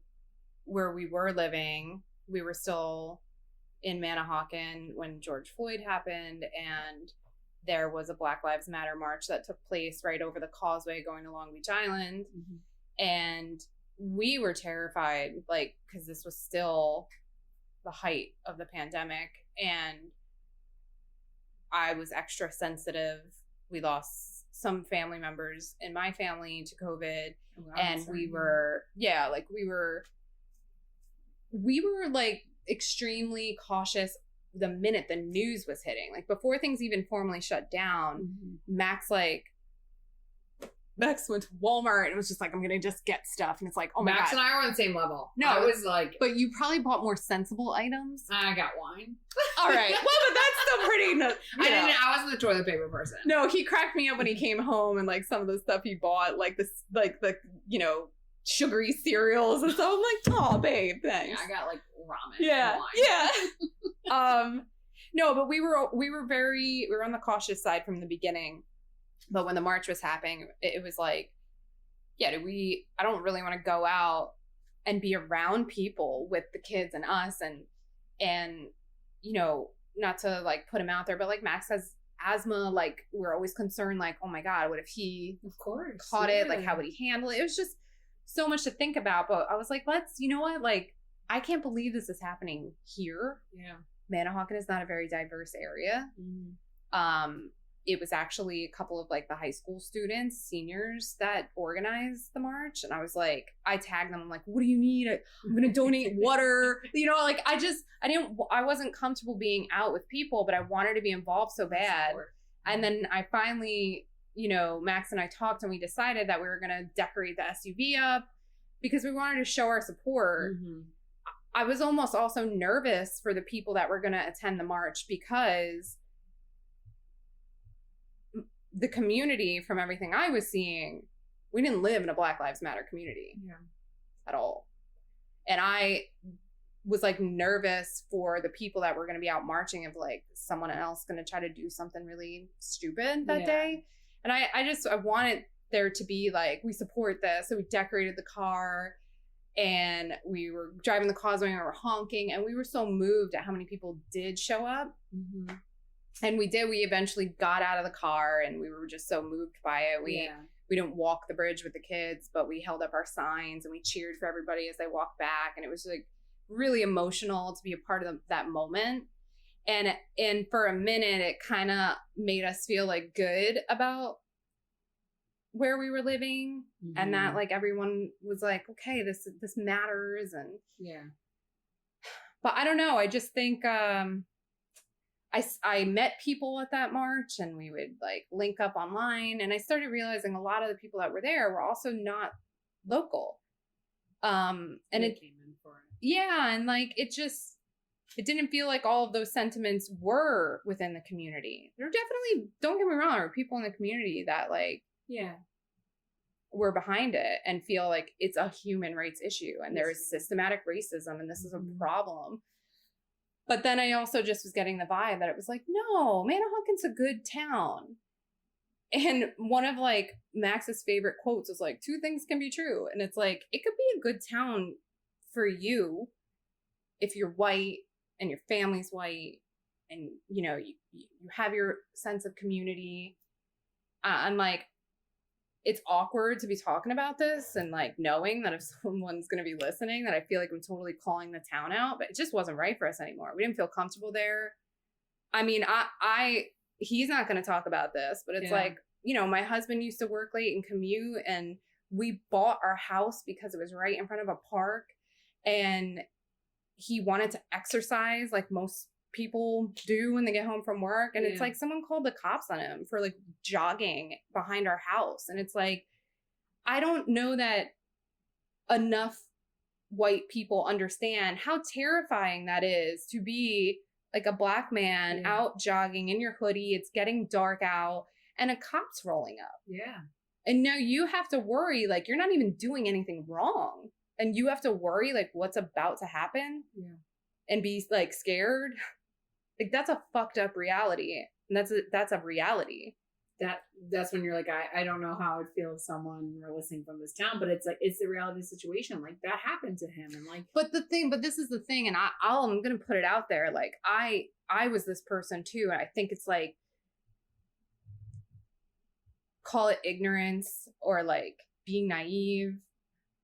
[SPEAKER 2] we were living, we were still in Manahawkin when George Floyd happened, and there was a Black Lives Matter march that took place right over the causeway going to Long Beach Island. And we were terrified, like, because this was still the height of the pandemic, and I was extra sensitive. We lost some family members in my family to COVID. And we were like extremely cautious the minute the news was hitting, like before things even formally shut down. Max like Max went to Walmart and was just like, I'm going to just get stuff. And it's like, oh my
[SPEAKER 3] Max
[SPEAKER 2] God.
[SPEAKER 3] and I were on the same level.
[SPEAKER 2] No,
[SPEAKER 3] I was like,
[SPEAKER 2] but you probably bought more sensible items.
[SPEAKER 3] I got wine.
[SPEAKER 2] All right. Well, but that's still pretty,
[SPEAKER 3] I wasn't the toilet paper person.
[SPEAKER 2] No, he cracked me up when he came home and like some of the stuff he bought, like this, like the, you know, sugary cereals and stuff. I'm like, oh, babe, thanks.
[SPEAKER 3] Yeah, I got like ramen.
[SPEAKER 2] Yeah.
[SPEAKER 3] And wine.
[SPEAKER 2] Yeah. No, but we were on the cautious side from the beginning. But when the march was happening, it was like, yeah, I don't really want to go out and be around people with the kids and us and, you know, not to like put him out there, but like Max has asthma. Like we're always concerned, like, oh my God, what if he caught it? Like, how would he handle it? It was just so much to think about. But I was like, you know what? Like, I can't believe this is happening here.
[SPEAKER 3] Yeah.
[SPEAKER 2] Manahawkin is not a very diverse area.
[SPEAKER 3] Mm-hmm.
[SPEAKER 2] It was actually a couple of like the high school students, seniors that organized the march. And I was like, I tagged them. I'm like, what do you need? I'm going to donate water. You know, like I wasn't comfortable being out with people, but I wanted to be involved so bad. And then I finally, you know, Max and I talked and we decided that we were going to decorate the SUV up because we wanted to show our support. Mm-hmm. I was almost also nervous for the people that were going to attend the march because the community, from everything I was seeing, we didn't live in a Black Lives Matter community at all. And I was like nervous for the people that were going to be out marching of like someone else going to try to do something really stupid that day. And I wanted there to be like, we support this. So we decorated the car and we were driving the causeway and we were honking and we were so moved at how many people did show up. Mm-hmm. And we eventually got out of the car and we were just so moved by it. We didn't walk the bridge with the kids, but we held up our signs and we cheered for everybody as they walked back. And it was like really emotional to be a part of that moment. And for a minute, it kind of made us feel like good about where we were living. Mm-hmm. And that like everyone was like, okay, this matters. And but I don't know. I just think, I met people at that march and we would like link up online and I started realizing a lot of the people that were there were also not local. And it came in for it. Yeah. And like, it didn't feel like all of those sentiments were within the community. There definitely, don't get me wrong, there were people in the community that like, were behind it and feel like it's a human rights issue and there is systematic racism and this is a problem. But then I also just was getting the vibe that it was like, no, Manahawkin's a good town. And one of like Max's favorite quotes was like, 2 things can be true. And it's like, it could be a good town for you if you're white and your family's white and, you know, you have your sense of community. I'm like, it's awkward to be talking about this and like knowing that if someone's going to be listening that I feel like I'm totally calling the town out, but it just wasn't right for us anymore. We didn't feel comfortable there. I mean, he's not going to talk about this, but it's like, you know, my husband used to work late and commute and we bought our house because it was right in front of a park and he wanted to exercise like most people do when they get home from work. And it's like someone called the cops on him for like jogging behind our house. And it's like, I don't know that enough white people understand how terrifying that is to be like a Black man out jogging in your hoodie. It's getting dark out and a cop's rolling up. Yeah. And now you have to worry, like you're not even doing anything wrong. And you have to worry like what's about to happen and be like scared. Like that's a fucked up reality. And that's a reality.
[SPEAKER 3] That's when you're like, I don't know how I would feel if someone were listening from this town, but it's like, it's the reality of the situation. Like that happened to him. And like,
[SPEAKER 2] but this is the thing. And I'm going to put it out there. Like I was this person too. And I think it's like, call it ignorance or like being naive.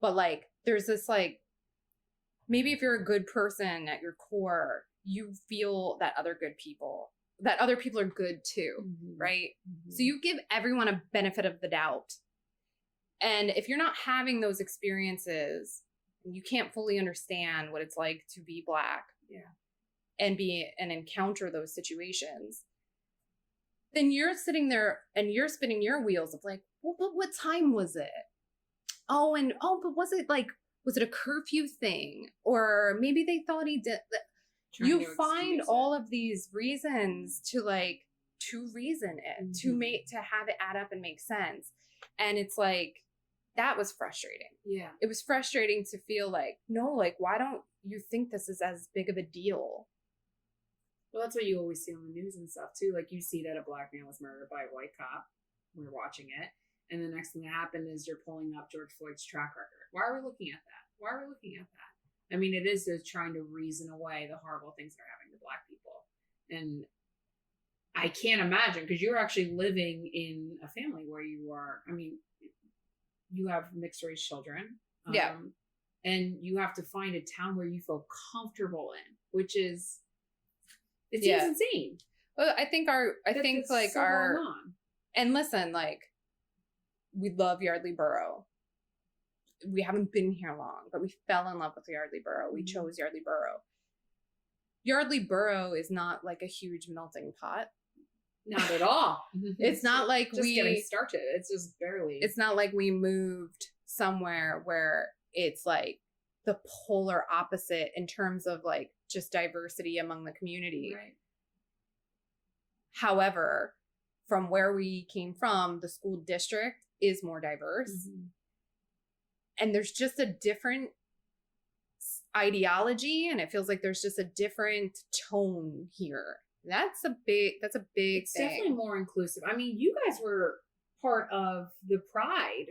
[SPEAKER 2] But like, there's this like, maybe if you're a good person at your core, you feel that other people are good too, right? Mm-hmm. So you give everyone a benefit of the doubt. And if you're not having those experiences, you can't fully understand what it's like to be Black and encounter those situations, then you're sitting there and you're spinning your wheels of like,
[SPEAKER 4] well, but what time was it? But was it a curfew thing? Or maybe they thought he did. You find all of these reasons to reason it, to have it add up and make sense. And it's like, that was frustrating.
[SPEAKER 3] Yeah.
[SPEAKER 4] It was frustrating to feel like, no, like, why don't you think this is as big of a deal?
[SPEAKER 3] Well, that's what you always see on the news and stuff too. Like, you see that a black man was murdered by a white cop. We're watching it. And the next thing that happened is you're pulling up George Floyd's track record. Why are we looking at that? Why are we looking at that? I mean, it is just trying to reason away the horrible things that are happening to black people. And I can't imagine, because you're actually living in a family where you have mixed race children.
[SPEAKER 4] Yeah.
[SPEAKER 3] And you have to find a town where you feel comfortable in, which is, it seems insane.
[SPEAKER 4] Well, I think and listen, like, we love Yardley Borough. We haven't been here long, but we fell in love with Yardley Borough. We chose Yardley Borough. Yardley Borough is not like a huge melting pot.
[SPEAKER 3] Not at all.
[SPEAKER 4] It's not like
[SPEAKER 3] just getting started. It's just barely.
[SPEAKER 4] It's not like we moved somewhere where it's like the polar opposite in terms of like just diversity among the community.
[SPEAKER 3] Right.
[SPEAKER 4] However, from where we came from, the school district is more diverse. Mm-hmm. And there's just a different ideology, and it feels like there's just a different tone here. That's a big
[SPEAKER 3] it's
[SPEAKER 4] thing.
[SPEAKER 3] Definitely more inclusive. I mean, you guys were part of the Pride.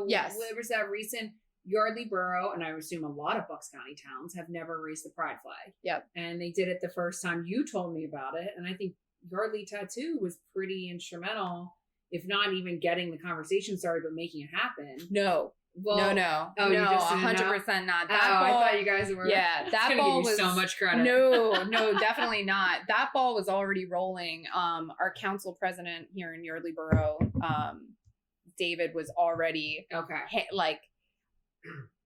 [SPEAKER 4] Yes.
[SPEAKER 3] There was that recent Yardley Borough, and I assume a lot of Bucks County towns have never raised the Pride flag.
[SPEAKER 4] Yep.
[SPEAKER 3] And they did it the first time you told me about it, and I think Yardley Tattoo was pretty instrumental, if not even getting the conversation started, but making it happen.
[SPEAKER 4] No.
[SPEAKER 3] Well,
[SPEAKER 4] no.
[SPEAKER 3] Oh,
[SPEAKER 4] no,
[SPEAKER 3] you just
[SPEAKER 4] 100% not. That
[SPEAKER 3] ball,
[SPEAKER 4] ball,
[SPEAKER 3] I thought you guys were.
[SPEAKER 4] Yeah, that ball
[SPEAKER 3] give you
[SPEAKER 4] was
[SPEAKER 3] so much credit.
[SPEAKER 4] No, definitely not. That ball was already rolling. Our council president here in Yardley Borough, David, was already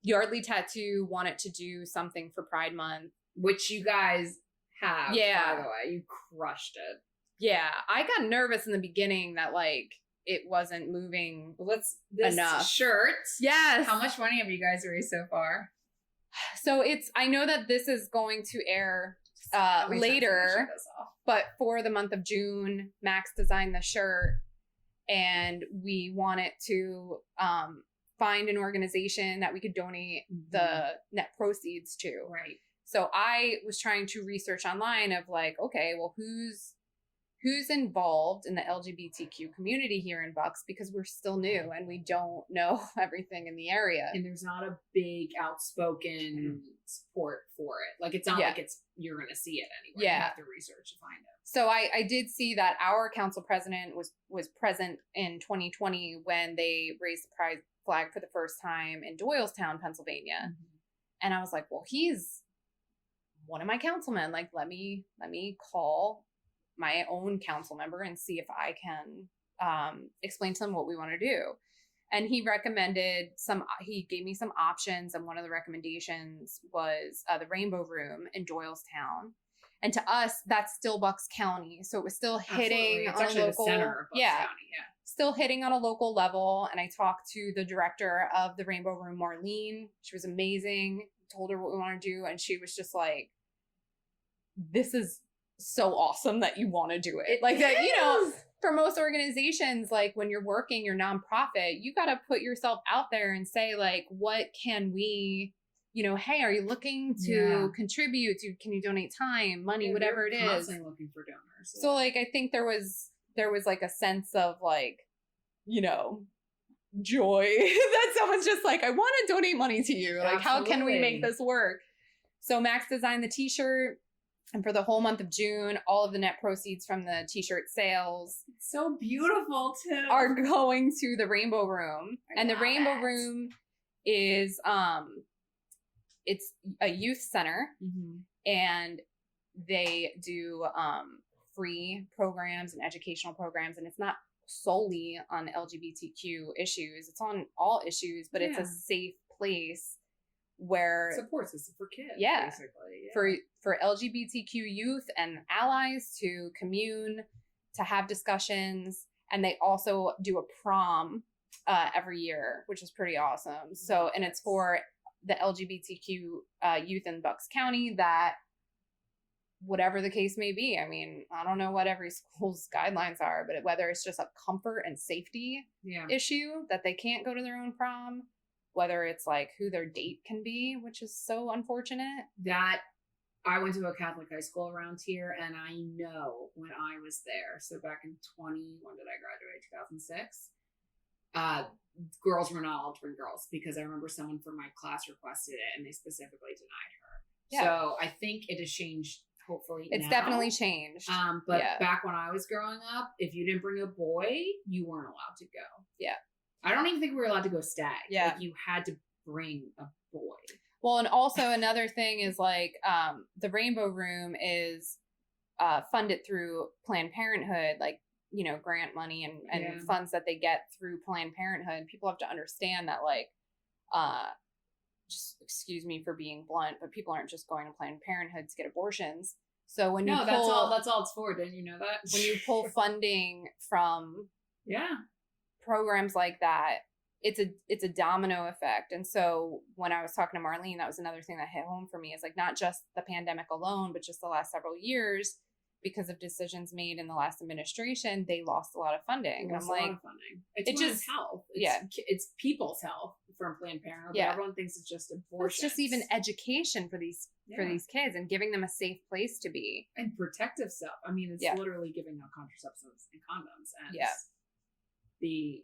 [SPEAKER 4] Yardley Tattoo wanted to do something for Pride Month,
[SPEAKER 3] which you guys have.
[SPEAKER 4] Yeah,
[SPEAKER 3] by the way, you crushed it.
[SPEAKER 4] Yeah, I got nervous in the beginning that it wasn't moving enough.
[SPEAKER 3] Shirt.
[SPEAKER 4] Yes.
[SPEAKER 3] How much money have you guys raised so far?
[SPEAKER 4] So I know that this is going to air later, but for the month of June, Max designed the shirt, and we wanted to find an organization that we could donate the net proceeds to.
[SPEAKER 3] Right.
[SPEAKER 4] So I was trying to research online of okay, well, who's involved in the LGBTQ community here in Bucks, because we're still new and we don't know everything in the area.
[SPEAKER 3] And there's not a big outspoken support for it. It's not like you're going to see it anywhere.
[SPEAKER 4] Yeah.
[SPEAKER 3] You have to research to find it.
[SPEAKER 4] So I did see that our council president was present in 2020 when they raised the Pride flag for the first time in Doylestown, Pennsylvania. Mm-hmm. And I was like, well, he's one of my councilmen. Let me call my own council member and see if I can explain to them what we want to do. And he gave me some options, and one of the recommendations was the Rainbow Room in Doylestown. And to us, that's still Bucks County, so it was still hitting on a local,
[SPEAKER 3] the center of Bucks County,
[SPEAKER 4] still hitting on a local level. And I talked to the director of the Rainbow Room, Marlene. She was amazing. Told her what we want to do, and she was just like, "This is so awesome that you want to do it." For most organizations, when you're working your nonprofit, you got to put yourself out there and say, what can we, hey, are you looking to contribute? Can you donate time, money, whatever it is?
[SPEAKER 3] Constantly looking for donors.
[SPEAKER 4] So I think there was a sense of joy that someone's just I want to donate money to you. How can we make this work? So Max designed the t-shirt. And for the whole month of June, all of the net proceeds from the t-shirt sales,
[SPEAKER 3] it's so beautiful too,
[SPEAKER 4] are going to the Rainbow Room. And the Rainbow Room is it's a youth center, and they do free programs and educational programs, and it's not solely on LGBTQ issues. It's on all issues, but it's a safe place where
[SPEAKER 3] support system for kids, basically.
[SPEAKER 4] For LGBTQ youth and allies to commune, to have discussions,
[SPEAKER 2] And they also do a prom every year, which is pretty awesome. So, and it's for the LGBTQ youth in Bucks County that, whatever the case may be, I mean, I don't know what every school's guidelines are, but whether it's just a comfort and safety issue that they can't go to their own prom, whether it's like who their date can be, which is so unfortunate.
[SPEAKER 3] That I went to a Catholic high school around here, and I know when I was there, so back in when did I graduate? 2006. Girls were not allowed to bring girls because I remember someone from my class requested it, and they specifically denied her. Yeah. So I think it has changed. Hopefully,
[SPEAKER 2] it's definitely changed.
[SPEAKER 3] But back when I was growing up, if you didn't bring a boy, you weren't allowed to go.
[SPEAKER 2] Yeah.
[SPEAKER 3] I don't even think we were allowed to go stag. Yeah. Like, you had to bring a boy.
[SPEAKER 2] Well, and also another thing is like the Rainbow Room is funded through Planned Parenthood, like, you know, grant money and funds that they get through Planned Parenthood. People have to understand that, like, just excuse me for being blunt, but people aren't just going to Planned Parenthood to get abortions. So when
[SPEAKER 3] that's all it's for. Didn't you know that?
[SPEAKER 2] When you pull funding from programs like that, it's a domino effect. And so when I was talking to Marlene, that was another thing that hit home for me, is like not just the pandemic alone, but just the last several years, because of decisions made in the last administration, they lost a lot of funding. And I'm like,
[SPEAKER 3] it's just health. It's people's health from Planned Parenthood. But everyone thinks it's just abortion.
[SPEAKER 2] It's just even education for these kids and giving them a safe place to be,
[SPEAKER 3] and protective stuff. I mean, it's literally giving out contraceptives and condoms, and the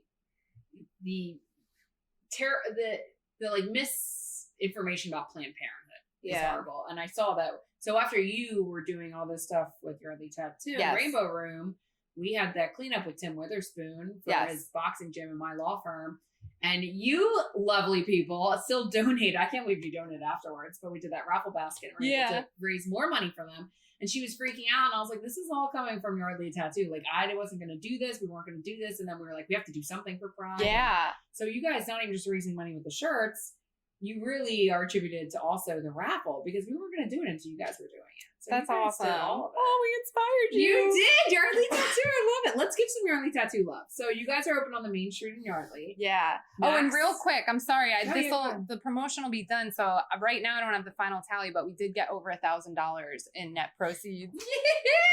[SPEAKER 3] like misinformation about Planned Parenthood is horrible. And I saw that. So after you were doing all this stuff with your ugly tattoo, Rainbow Room, we had that cleanup with Tim Witherspoon for his boxing gym in my law firm. And you lovely people still donate. I can't believe you donated afterwards, but we did that raffle basket and we were able to raise more money for them. And she was freaking out. And I was like, this is all coming from your ugly tattoo. Like, I wasn't going to do this. We weren't going to do this. And then we were like, we have to do something for Pride.
[SPEAKER 2] Yeah.
[SPEAKER 3] So you guys not even just raising money with the shirts. You really are attributed to also the raffle, because we weren't going to do it until you guys were doing it. So
[SPEAKER 2] that's awesome.
[SPEAKER 3] Oh, we inspired you. You did. Yardley Tattoo. I love it. Let's give some Yardley Tattoo love. So you guys are open on the main street in Yardley.
[SPEAKER 2] Yeah. Max. Oh, and real quick, I'm sorry. The promotion will be done. So right now I don't have the final tally, but we did get over $1,000 in net proceeds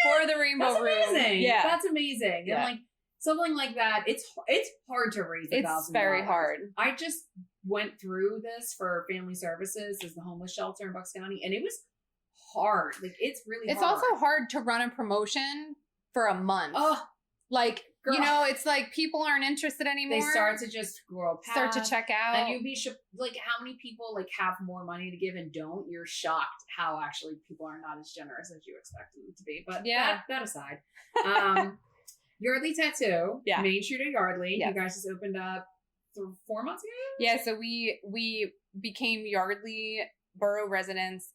[SPEAKER 2] for the Rainbow Room.
[SPEAKER 3] Amazing. Yeah. That's amazing. Yeah. And like something like that, it's hard to raise $1,000.
[SPEAKER 2] It's very hard.
[SPEAKER 3] I just went through this for Family Services as the homeless shelter in Bucks County, and it was hard. Like, it's really hard.
[SPEAKER 2] It's also hard to run a promotion for a month. Oh, like, girl, you know, it's like people aren't interested anymore.
[SPEAKER 3] They start to just scroll past.
[SPEAKER 2] Start to check out.
[SPEAKER 3] And you'd be like, how many people like have more money to give and don't? You're shocked how actually people are not as generous as you expect them to be. But that aside. Yardley Tattoo. Yeah. Main Street at Yardley. Yeah. You guys just opened up 4 months ago?
[SPEAKER 2] Yeah, so we became Yardley Borough residents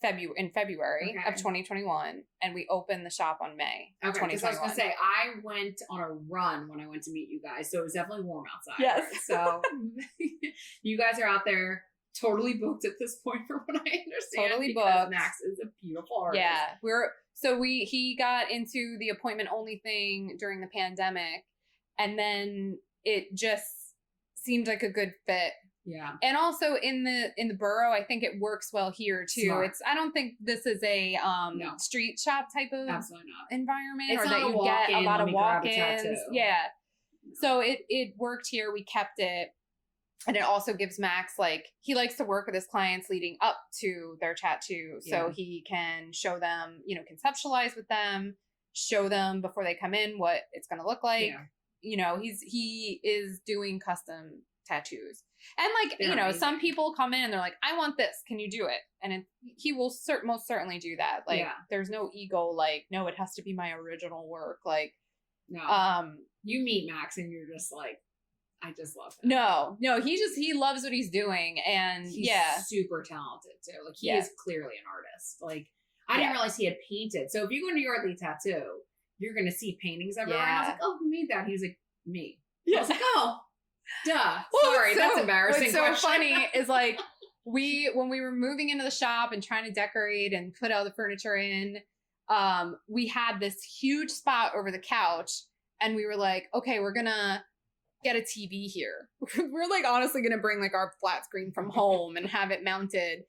[SPEAKER 2] in February of 2021, and we opened the shop on May of 2021.
[SPEAKER 3] Because I was going to say, I went on a run when I went to meet you guys, so it was definitely warm outside.
[SPEAKER 2] Yes.
[SPEAKER 3] So you guys are out there totally booked at this point, from what I understand.
[SPEAKER 2] Totally booked.
[SPEAKER 3] Max is a beautiful artist.
[SPEAKER 2] Yeah, he got into the appointment only thing during the pandemic, and then it just seemed like a good fit.
[SPEAKER 3] Yeah.
[SPEAKER 2] And also in the borough, I think it works well here too. Smart. I don't think this is a street shop type of environment,
[SPEAKER 3] it's
[SPEAKER 2] or that you get a lot of walk-ins. Yeah. So it worked here. We kept it. And it also gives Max, like, he likes to work with his clients leading up to their tattoo. So he can show them, you know, conceptualize with them, show them before they come in what it's going to look like. Yeah. You know, he is doing custom tattoos. And like, you know, amazing. Some people come in and they're like, I want this. Can you do it? And he will most certainly do that. Like, there's no ego, like, no, it has to be my original work. Like,
[SPEAKER 3] no. You meet Max and you're just like, I just love him.
[SPEAKER 2] No, he loves what he's doing. And
[SPEAKER 3] he's super talented too. Like, he is clearly an artist. Like, I didn't realize he had painted. So if you go into Yardley Tattoo, you're going to see paintings everywhere. And I was like, oh, who made that? He was like, me. Yeah. I was like, oh, duh. Sorry, that's embarrassing.
[SPEAKER 2] What's so funny is, like, when we were moving into the shop and trying to decorate and put all the furniture in, we had this huge spot over the couch
[SPEAKER 4] And we were like, okay, we're gonna get a TV here. We're like honestly gonna bring like our flat screen from home and have it mounted.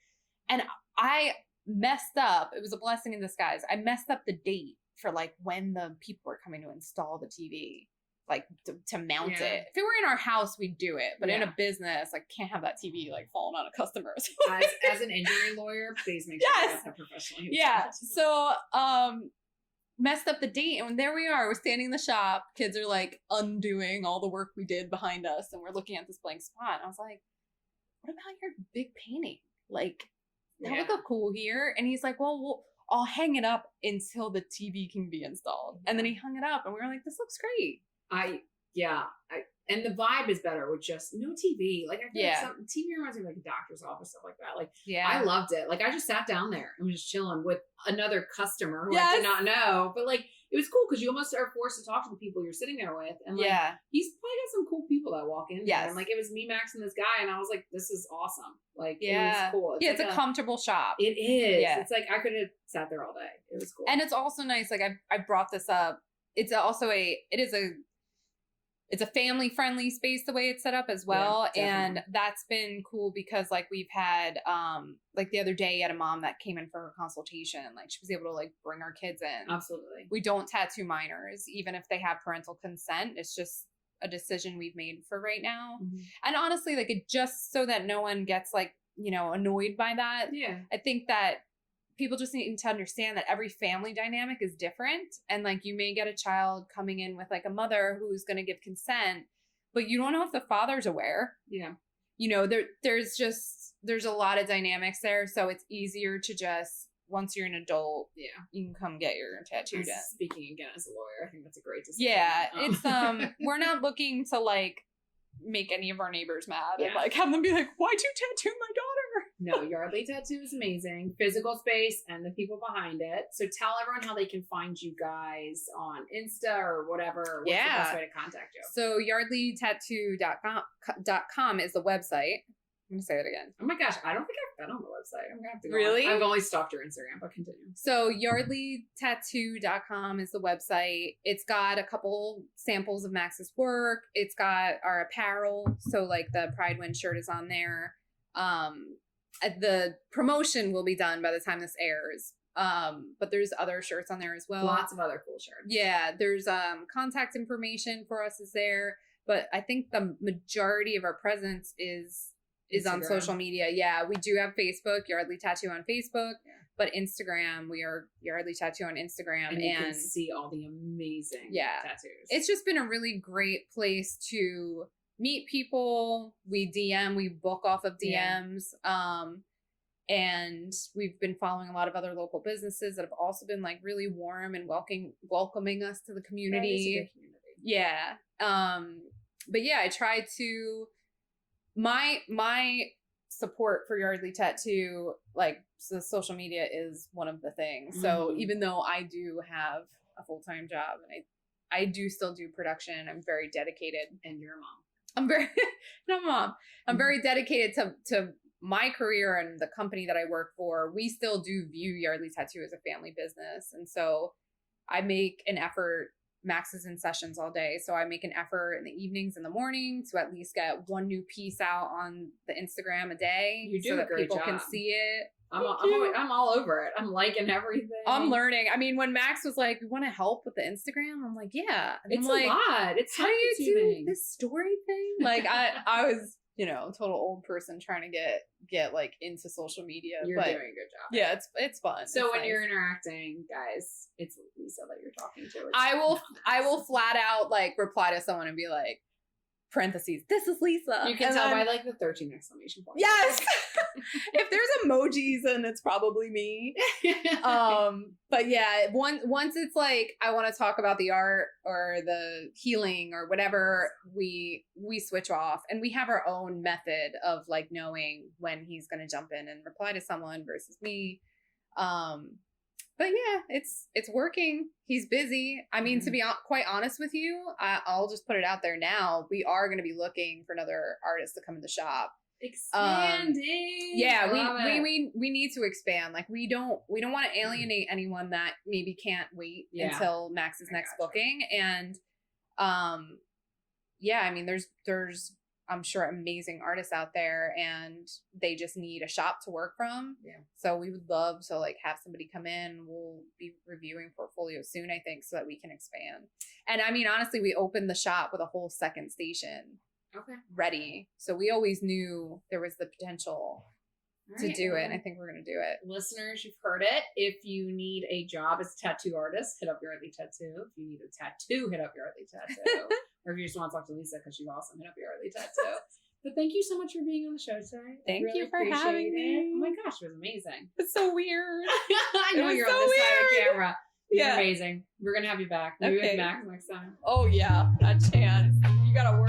[SPEAKER 4] And I messed up. It was a blessing in disguise. I messed up the date for like when the people were coming to install the TV, like to mount it. If it were in our house, we'd do it. But in a business, like can't have that TV like falling on a customer's.
[SPEAKER 3] As an injury lawyer, please make sure you guys have professional use.
[SPEAKER 4] Yeah. So messed up the date, and there we are. We're standing in the shop. Kids are like undoing all the work we did behind us, and we're looking at this blank spot. And I was like, "What about your big painting? Like that would look cool here." And he's like, "Well, I'll hang it up until the TV can be installed." And then he hung it up, and we were like, "This looks great."
[SPEAKER 3] And the vibe is better with just no TV. Like I feel like TV reminds me of like a doctor's office, stuff like that. Like I loved it. Like I just sat down there and was just chilling with another customer who I did not know. But like it was cool because you almost are forced to talk to the people you're sitting there with. And like he's probably got some cool people that walk in there. And like it was me, Max, and this guy, and I was like, this is awesome. Like it was cool.
[SPEAKER 4] It's like a comfortable shop.
[SPEAKER 3] It is. Yeah. It's like I could have sat there all day. It was cool.
[SPEAKER 4] And it's also nice, like I brought this up. It's also it's a family friendly space the way it's set up as well. And that's been cool because like we've had, like the other day I had a mom that came in for her consultation. Like she was able to like bring our kids in.
[SPEAKER 3] Absolutely.
[SPEAKER 4] We don't tattoo minors, even if they have parental consent. It's just a decision we've made for right now. Mm-hmm. And honestly, like it just so that no one gets like, you know, annoyed by that.
[SPEAKER 3] Yeah.
[SPEAKER 4] I think that people just need to understand that every family dynamic is different. And like you may get a child coming in with like a mother who's going to give consent, but you don't know if the father's aware.
[SPEAKER 3] Yeah.
[SPEAKER 4] You know, there's a lot of dynamics there. So it's easier to just, once you're an adult, you can come get your tattoo done.
[SPEAKER 3] Speaking again as a lawyer, I think that's a great decision.
[SPEAKER 4] Yeah. It's, we're not looking to like make any of our neighbors mad and like have them be like, why'd you tattoo my daughter?
[SPEAKER 3] No, Yardley Tattoo is amazing. Physical space and the people behind it. So tell everyone how they can find you guys on Insta or whatever. What's the best way to contact you?
[SPEAKER 4] So yardleytattoo.com is the website. I'm going to say that again.
[SPEAKER 3] Oh my gosh, I don't think I've been on the website. I'm going to have to go
[SPEAKER 4] Really?
[SPEAKER 3] on. I've only stalked your Instagram, but continue.
[SPEAKER 4] So yardleytattoo.com is the website. It's got a couple samples of Max's work. It's got our apparel. So like the Pride Wind shirt is on there. The promotion will be done by the time this airs. But there's other shirts on there as well.
[SPEAKER 3] Lots of other cool shirts.
[SPEAKER 4] Yeah, there's contact information for us is there, but I think the majority of our presence is on social media. Yeah, we do have Facebook, Yardley Tattoo on Facebook, but Instagram, we are Yardley Tattoo on Instagram,
[SPEAKER 3] and you can see all the amazing tattoos.
[SPEAKER 4] It's just been a really great place to meet people. We book off of DMs. And we've been following a lot of other local businesses that have also been like really warm and welcoming us to the community.
[SPEAKER 3] That is a good community.
[SPEAKER 4] Yeah. But yeah, I try to, my support for Yardley Tattoo, like the social media is one of the things. Mm-hmm. So even though I do have a full-time job and I do still do production, I'm very dedicated.
[SPEAKER 3] And you're a mom.
[SPEAKER 4] I'm very very dedicated to my career and the company that I work for. We still do view Yardley Tattoo as a family business. And so I make an effort. Max is in sessions all day. So I make an effort in the evenings and the morning to at least get one new piece out on the Instagram a day.
[SPEAKER 3] You do
[SPEAKER 4] so
[SPEAKER 3] a
[SPEAKER 4] that
[SPEAKER 3] great
[SPEAKER 4] people
[SPEAKER 3] job.
[SPEAKER 4] Can see it.
[SPEAKER 3] I'm all over it. I'm liking everything.
[SPEAKER 4] I'm learning. I mean, when Max was like, "You want to help with the Instagram?" I'm like, "Yeah." And
[SPEAKER 3] it's
[SPEAKER 4] I'm like,
[SPEAKER 3] a lot. It's
[SPEAKER 4] how do you do this story thing? Like, I was, total old person trying to get like into social media.
[SPEAKER 3] You're doing a good job.
[SPEAKER 4] Yeah, it's fun.
[SPEAKER 3] So when you're interacting, guys, it's Lisa that you're talking to.
[SPEAKER 4] I will flat out like reply to someone and be like, parentheses, "This is Lisa."
[SPEAKER 3] You can tell by like the 13 exclamation points.
[SPEAKER 4] Yes. If there's emojis, then it's probably me. But yeah, once it's like I want to talk about the art or the healing or whatever, we switch off, and we have our own method of like knowing when he's going to jump in and reply to someone versus me. But yeah, it's working. He's busy. I mean, to be quite honest with you, I'll just put it out there now. We are going to be looking for another artist to come in the shop.
[SPEAKER 3] Expanding.
[SPEAKER 4] Yeah, we need to expand. Like we don't want to alienate anyone that maybe can't wait until Max's next booking. And yeah, I mean, there's I'm sure amazing artists out there, and they just need a shop to work from.
[SPEAKER 3] Yeah.
[SPEAKER 4] So we would love to like have somebody come in. We'll be reviewing portfolios soon, I think, so that we can expand. And I mean, honestly, we opened the shop with a whole second station ready. So we always knew there was the potential to do it. And I think we're going to do it.
[SPEAKER 3] Listeners, you've heard it. If you need a job as a tattoo artist, hit up Your Earthly Tattoo. If you need a tattoo, hit up Your Earthly Tattoo. Or if you just want to talk to Lisa, because she's awesome, hit up Your Earthly Tattoo. But thank you so much for being on the show today.
[SPEAKER 4] Thank
[SPEAKER 3] really
[SPEAKER 4] you for having me.
[SPEAKER 3] Oh my gosh, it was amazing.
[SPEAKER 4] It's so weird.
[SPEAKER 3] I know you're
[SPEAKER 4] so
[SPEAKER 3] on this side of
[SPEAKER 4] weird.
[SPEAKER 3] the camera. You're
[SPEAKER 4] Yeah.
[SPEAKER 3] amazing. We're going to have you back. Maybe
[SPEAKER 4] Okay.
[SPEAKER 3] with Max next time.
[SPEAKER 4] Oh yeah, a chance. You got to work.